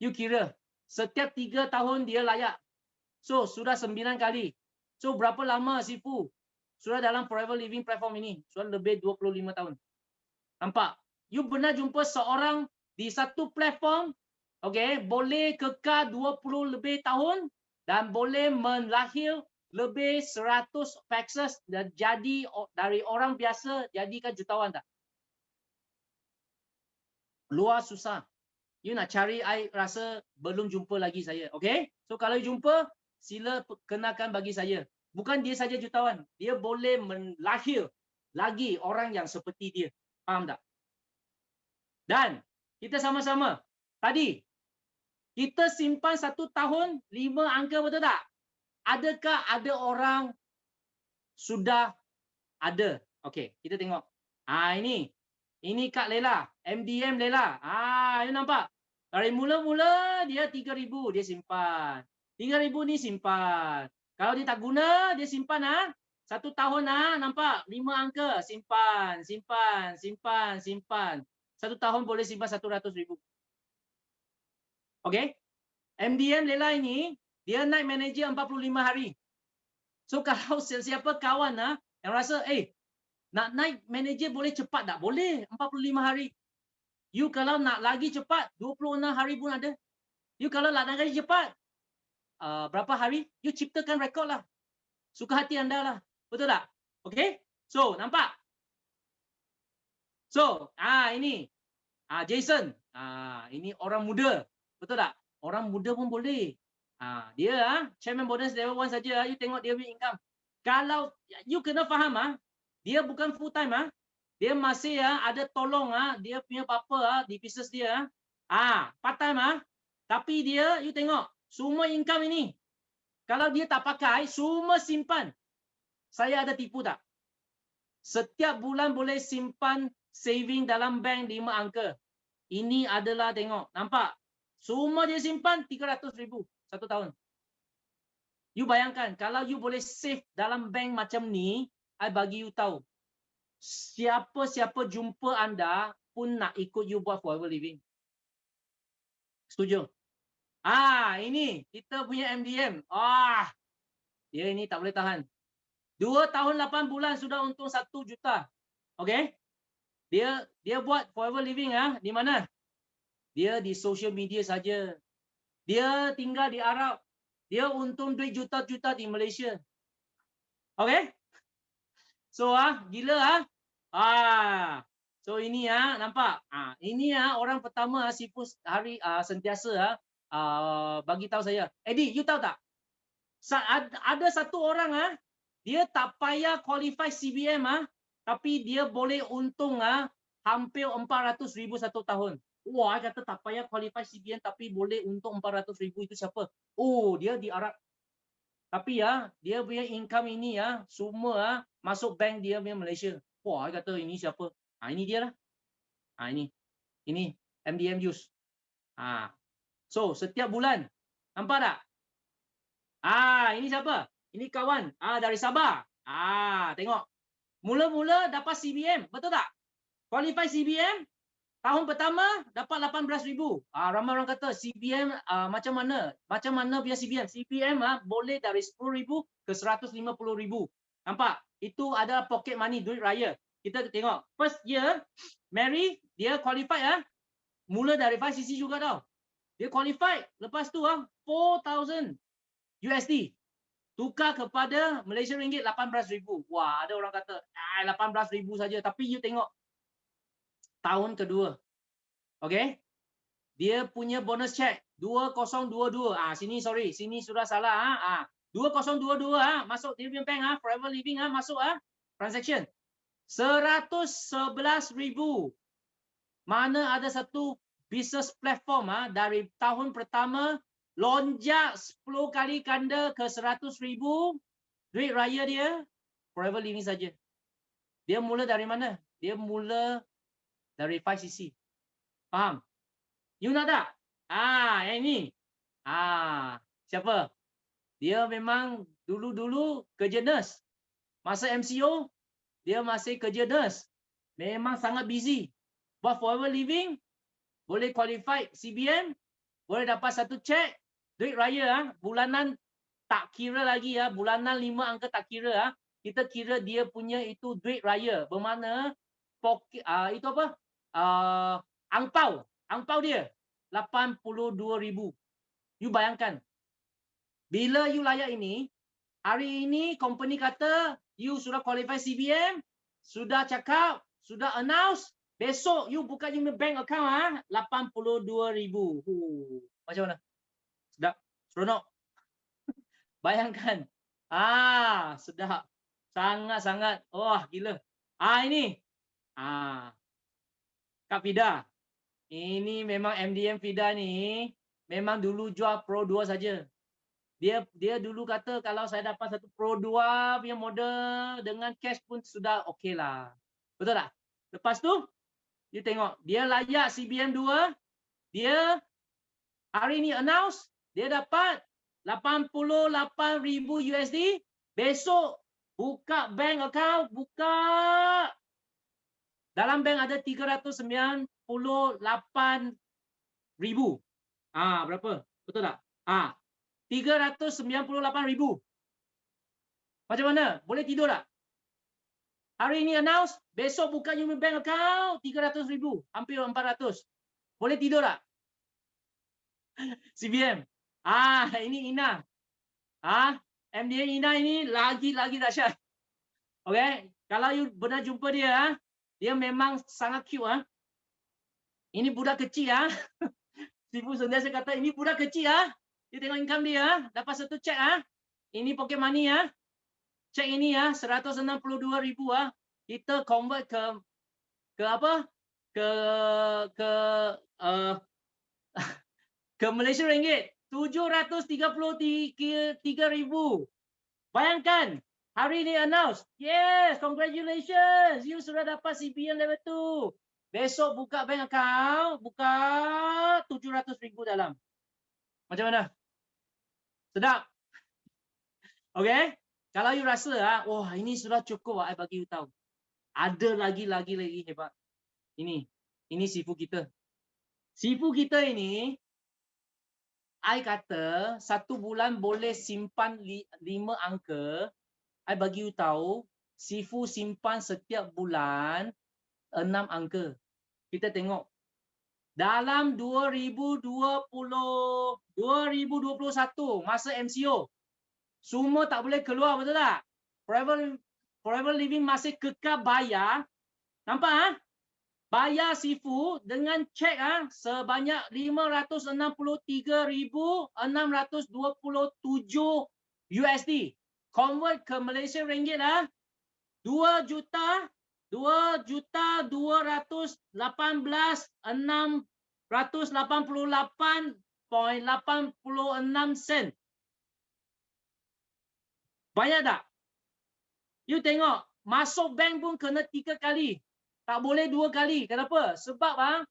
[SPEAKER 2] You kira, setiap 3 tahun dia layak. So, sudah 9 kali. So, berapa lama Sifu sudah dalam Forever Living platform ini? Sudah lebih 25 tahun. Nampak? You pernah jumpa seorang di satu platform, okay, boleh kekal 20 lebih tahun dan boleh melahir lebih 100 faxes dan jadi dari orang biasa jadikan jutawan tak? Luar susah. You nak cari, I rasa belum jumpa lagi saya. Okay? So kalau you jumpa, sila kenakan bagi saya. Bukan dia saja jutawan. Dia boleh melahir lagi orang yang seperti dia. Faham tak? Dan kita sama-sama. Tadi, Kita simpan 1 tahun 5 angka, betul tak? Adakah ada orang sudah ada? Okey, kita tengok. Ini Kak Lela, MDM Lela. You nampak? Dari mula-mula dia 3,000 dia simpan. 3,000 ni simpan. Kalau dia tak guna, dia simpan 1 tahun nampak? 5 angka, simpan, simpan, simpan, simpan. 1 tahun boleh simpan 100,000. Okey? MDM Lela ini dia naik manager 45 hari. So kalau siapa kawan yang rasa nak naik manager boleh cepat tak? Boleh, 45 hari. You kalau nak lagi cepat 26 hari pun ada. You kalau nak lagi cepat berapa hari? You ciptakan rekod lah. Suka hati anda lah. Betul tak? Okey? So, nampak? So, ini Jason. Ini orang muda. Betul tak? Orang muda pun boleh. Dia chairman bonus level 1 saja. You tengok dia punya income. Kalau you kena faham dia bukan full time dia masih ada tolong dia punya bapa di business dia part time tapi dia you tengok semua income ini kalau dia tak pakai semua simpan. Saya ada tipu tak? Setiap bulan boleh simpan saving dalam bank 5 angka. Ini adalah tengok, nampak? Semua dia simpan 300,000 1 tahun. You bayangkan kalau you boleh save dalam bank macam ni, I bagi you tahu. Siapa-siapa jumpa anda pun nak ikut you buat forever living. Setuju? Ini kita punya MDM. Dia ini tak boleh tahan. 2 tahun 8 bulan sudah untung 1 juta. Okey? Dia buat forever living di mana? Dia di social media saja. Dia tinggal di Arab. Dia untung duit juta-juta di Malaysia. Okey? So gila So ini nampak? Ini orang pertama Sipus hari sentiasa bagi tahu saya. Eddie, you tahu tak? Ada satu orang dia tak payah qualify CBM tapi dia boleh untung hampir 400,000 1 tahun. Wah, kata tak payah qualify CBM tapi boleh untung 400,000 itu siapa? Dia di Arab. Tapi dia punya income ini semua masuk bank dia punya Malaysia. Wah, kata ini siapa? Ini dia lah. Ini MDM use. So setiap bulan nampak tak? Ini siapa? Ini kawan dari Sabah. Tengok. Mula-mula dapat CBM, betul tak? Qualify CBM, tahun pertama dapat 18,000. Ramai orang kata CBM macam mana? Macam mana punya CBM? CBM boleh dari 10,000 ke 150,000. Nampak? Itu adalah pocket money, duit raya. Kita tengok. First year, Mary, dia qualify mula dari 5cc juga tau. Dia qualify. Lepas tu 4,000 USD. Tukar kepada Malaysia ringgit 18,000. Wah, ada orang kata 18,000 saja. Tapi you tengok tahun kedua. Okey? Dia punya bonus check 2022. Sini sudah salah 2022 masuk dia punya bank forever living masuk transaction 111,000. Mana ada satu business platform dari tahun pertama lonjak 10 kali ganda ke 100,000 duit raya dia forever living saja. Dia mula dari mana? Dia mula dari 5cc. Faham? You nak tak? Yang ini. Siapa? Dia memang dulu kerja nurse. Masa MCO, dia masih kerja nurse. Memang sangat busy. Buat forever living, boleh qualify CBM, boleh dapat satu cek, duit raya bulanan tak kira lagi bulanan 5 angka tak kira kita kira dia punya itu duit raya. Bermakna pocket itu apa? Angpau dia 82,000. You bayangkan. Bila you layak ini, hari ini company kata you sudah qualify CBM, sudah cakap, sudah announce, besok you buka you bank account 82,000. Macam mana? Sedap, seronok. Bayangkan. Sedap. Sangat-sangat. Wah, gila. Ini. Kak Fida. Ini memang MDM Fida ni memang dulu jual Pro 2 saja. Dia dulu kata kalau saya dapat satu Pro 2 punya model dengan cash pun sudah okey lah. Betul tak? Lepas tu, you tengok, dia layak CBM 2, dia hari ni announce, dia dapat 88,000 USD, besok buka bank account, buka dalam bank ada 398,000. Berapa? Betul tak? 398,000. Macam mana? Boleh tidur tak? Hari ini announce, besok buka Union Bank account 300,000, hampir 400. Boleh tidur tak? CBM. Ini Ina. MDA Ina ini lagi dahsyat. Okay? Kalau you pernah jumpa dia, dia memang sangat cute. Ini budak kecil. Sifu sentiasa kata, ini budak kecil. Dia tengok income dia, dapat satu cek. Ini pocket money. Cek ini 162,000. Kita convert ke apa? Ke Malaysia ringgit 733,000. Bayangkan, hari ini announce, yes, congratulations, you sudah dapat CBM level 2. Besok buka bank account, buka 700,000 dalam. Macam mana? Sedap? Okay? Kalau you rasa, wah ini sudah cukup, I bagi you tahu. Ada lagi hebat. Ini sifu kita. Sifu kita ini, I kata 1 bulan boleh simpan 5 angka. I bagi you tahu, sifu simpan setiap bulan 6 angka. Kita tengok. Dalam 2021 masa MCO, semua tak boleh keluar, betul tak? Forever Living masih kekal bayar. Nampak? Bayar sifu dengan cek sebanyak 563,627 USD. Convert ke Malaysia ringgit 2,218,688.86 sen. Banyak tak? You tengok, masuk bank pun kena 3 kali. Tak boleh 2 kali. Kenapa? Sebab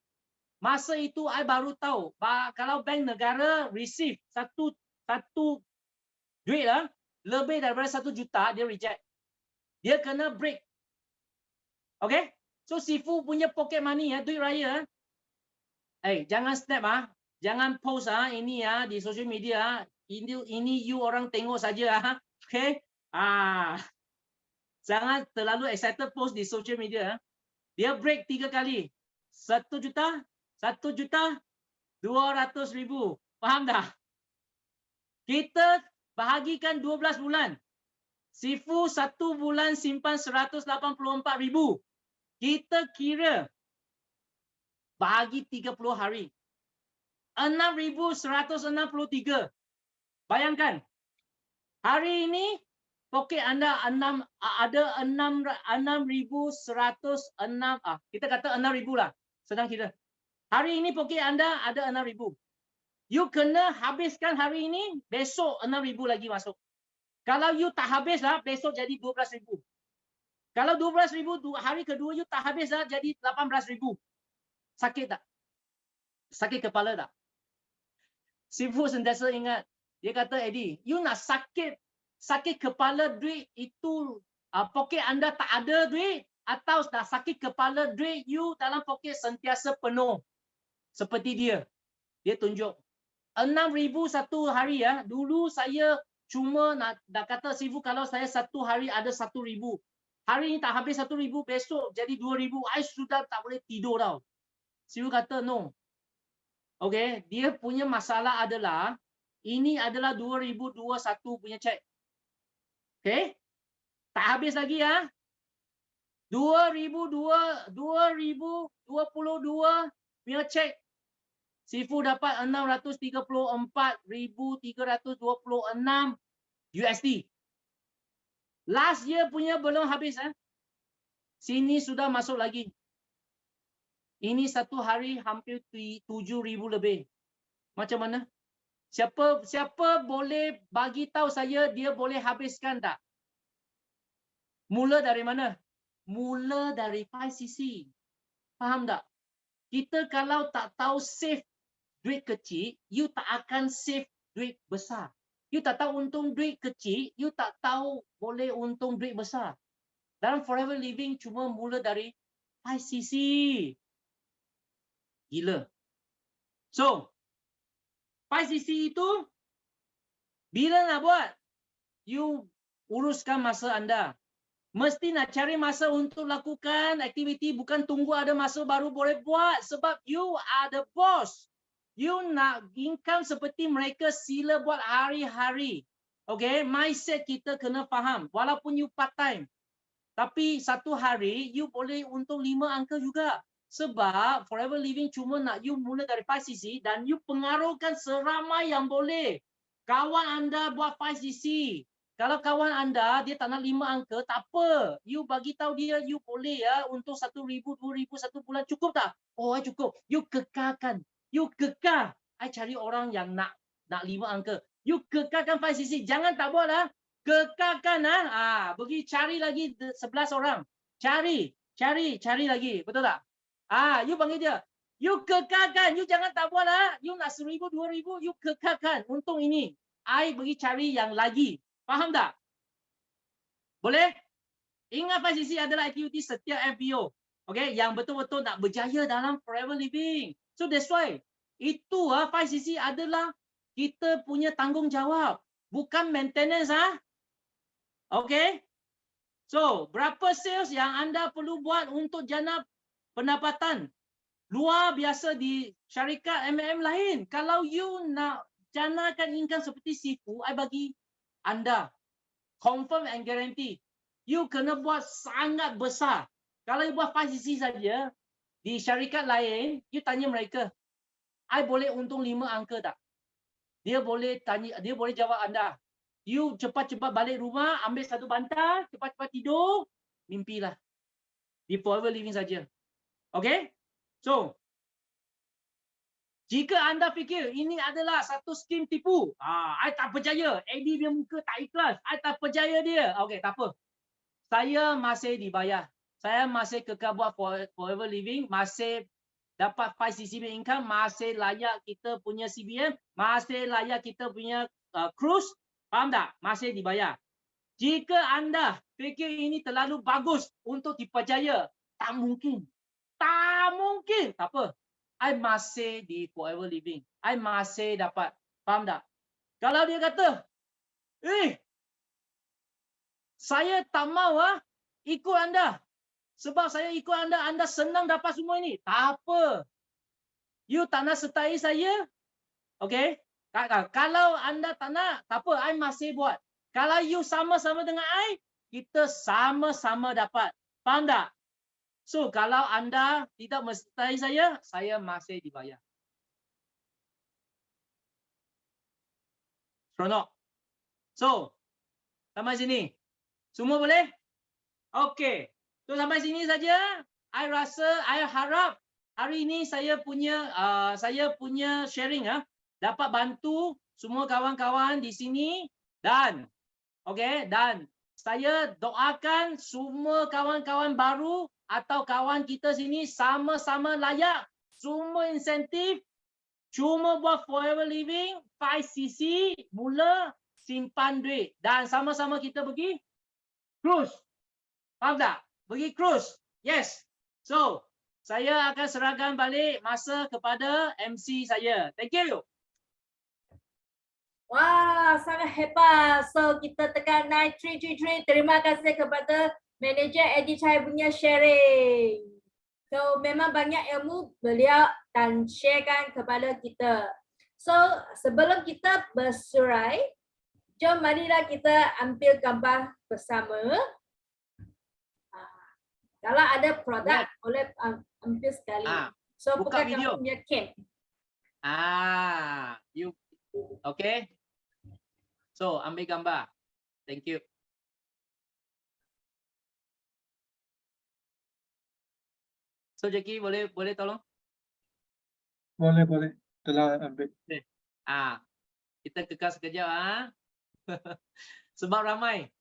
[SPEAKER 2] masa itu I baru tahu. Kalau bank negara receive satu duit lebih daripada 1 juta, dia reject. Dia kena break. Okay? So sifu punya pocket money duit raya. Jangan snap jangan post ini di social media. Ini you orang tengok saja Okay? Jangan terlalu excited post di social media. Dia break 3 kali. 1 juta, 1,200,000. Faham dah? Kita bahagikan 12 bulan. Sifu 1 bulan simpan 184,000. Kita kira bahagi 30 hari. 6,163. Bayangkan. Hari ini poket anda ada 6,106. Kita kata 6,000 lah. Senang kira. Hari ini poket anda ada 6,000. You kena habiskan hari ini, besok 6,000 lagi masuk. Kalau you tak habis besok jadi 12,000. Kalau 12,000 hari kedua you tak habis jadi 18,000. Sakit tak? Sakit kepala tak? Sifu sentiasa ingat. Dia kata, Eddie, you nak sakit kepala duit itu poket anda tak ada duit atau nak sakit kepala duit you dalam poket sentiasa penuh. Seperti dia. Dia tunjuk. 6,000 satu hari Dulu saya cuma nak kata sifu kalau saya satu hari ada 1,000. Hari ini tak habis 1,000, besok jadi 2,000. I sudah tak boleh tidur tau. Sifu kata no. Okay, dia punya masalah adalah ini adalah 2021 punya cek. Okay, tak habis lagi 2022 punya cek. Sifu dapat 634,326 USD. Last year punya belum habis Sini sudah masuk lagi. Ini satu hari hampir 7,000 lebih. Macam mana? Siapa boleh bagi tahu saya dia boleh habiskan tak? Mula dari mana? Mula dari 5cc. Faham tak? Kita kalau tak tahu save duit kecil, you tak akan save duit besar. You tak tahu untung duit kecil, you tak tahu boleh untung duit besar. Dalam forever living cuma mula dari 5cc. Gila. So, 5cc itu bila nak buat, you uruskan masa anda. Mesti nak cari masa untuk lakukan aktiviti, bukan tunggu ada masa baru boleh buat. Sebab you are the boss. You nak income seperti mereka, sila buat hari-hari. Okay, mindset kita kena faham. Walaupun you part time, tapi satu hari you boleh untung 5 angka juga. Sebab forever living cuma nak you mula dari 5cc dan you pengaruhkan seramai yang boleh. Kawan anda buat 5cc. Kalau kawan anda dia tak nak 5 angka, tak apa. You bagi tahu dia you boleh ya untuk 1,000, 2,000 satu bulan, cukup tak? Oh, cukup. You kekalkan. You kekal. I cari orang yang nak 5 angka. You kekalkan 5cc. Jangan tak buat lah. Kekalkan pergi cari lagi 11 orang. Cari lagi. Betul tak? You panggil dia. You kekalkan. You jangan tak buat lah. You nak 1,000, 2,000, you kekalkan. Untung ini. I pergi cari yang lagi. Faham tak? Boleh? Ingat 5cc adalah aktiviti setiap FBO. Okay? Yang betul-betul nak berjaya dalam forever living. So that's why. Itu 5cc adalah kita punya tanggungjawab. Bukan maintenance. Okay? So, berapa sales yang anda perlu buat untuk jana pendapatan luar biasa di syarikat MLM lain? Kalau you nak janakan income seperti Sifu, I bagi anda confirm and guarantee you kena buat sangat besar. Kalau you buat 5cc saja di syarikat lain, you tanya mereka, I boleh untung 5 angka tak? Dia boleh jawab anda. You cepat-cepat balik rumah, ambil satu bantal, cepat-cepat tidur, mimpilah. Di forever living saja. Okay? So, jika anda fikir ini adalah satu skim tipu, I tak percaya, Eddie dia muka tak ikhlas, I tak percaya dia. Okay, tak apa. Saya masih dibayar. Saya masih kekal buat forever living, masih dapat 5cc income, masih layak kita punya CBM, masih layak kita punya cruise. Faham tak? Masih dibayar. Jika anda fikir ini terlalu bagus untuk dipercaya, tak mungkin. Tak mungkin. Tak apa. I masih di forever living. I masih dapat. Faham tak? Kalau dia kata, saya tak mau ikut anda. Sebab saya ikut anda, anda senang dapat semua ini. Tak apa. You tak nak sertai saya? Okay? Kalau anda tak nak, tak apa. I masih buat. Kalau you sama-sama dengan I, kita sama-sama dapat. Faham tak? So, kalau anda tidak menyertai saya masih dibayar. Seronok. So, sampai sini. Semua boleh? Okey. So, sampai sini saja. I harap hari ini saya punya sharing dapat bantu semua kawan-kawan di sini dan dan saya doakan semua kawan-kawan baru atau kawan kita sini sama-sama layak, semua insentif, cuma buat forever living, 5cc, mula simpan duit dan sama-sama kita pergi cruise. Faham tak? Pergi cruise. Yes. So, saya akan serahkan balik masa kepada MC saya. Thank you.
[SPEAKER 1] Wah, sangat hebat. So, kita tekan 9333. Terima kasih kepada manager Eddie Chai punya sharing. So, memang banyak ilmu beliau dan sharekan kepada kita. So, sebelum kita bersurai, jom marilah kita ambil gambar bersama. Kalau ada produk, boleh ambil sekali. So,
[SPEAKER 2] buka
[SPEAKER 1] bukan
[SPEAKER 2] video.
[SPEAKER 1] kamu punya cam.
[SPEAKER 2] You okay? So, ambil gambar. Thank you. So, Jackie boleh tolong?
[SPEAKER 3] Boleh. Itulah ambil.
[SPEAKER 2] Kita kekal sekejap sebab ramai.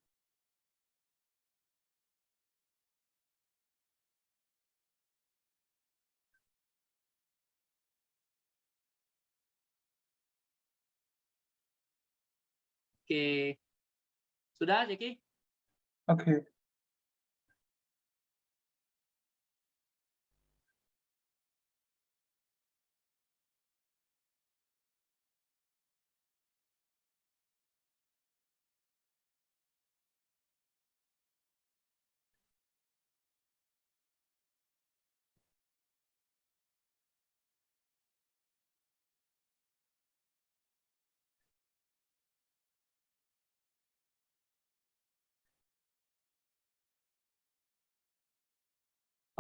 [SPEAKER 2] Okey. Sudah, Jackie?
[SPEAKER 3] Okey.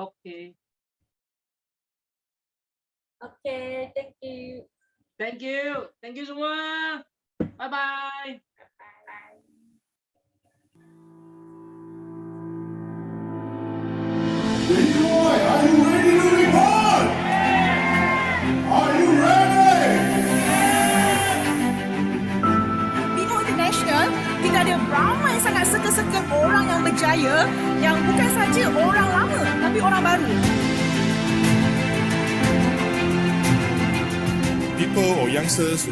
[SPEAKER 2] Okey.
[SPEAKER 1] Okay, thank you.
[SPEAKER 2] Thank you. Thank you semua. Bye-bye.
[SPEAKER 1] Bye.
[SPEAKER 4] Decoy, are you ready to report? Are you ready?
[SPEAKER 5] Bimo International, kita ada ramai sangat seka-seka orang yang berjaya yang bukan saja orang lama tapi orang baru.
[SPEAKER 4] People or youngsters who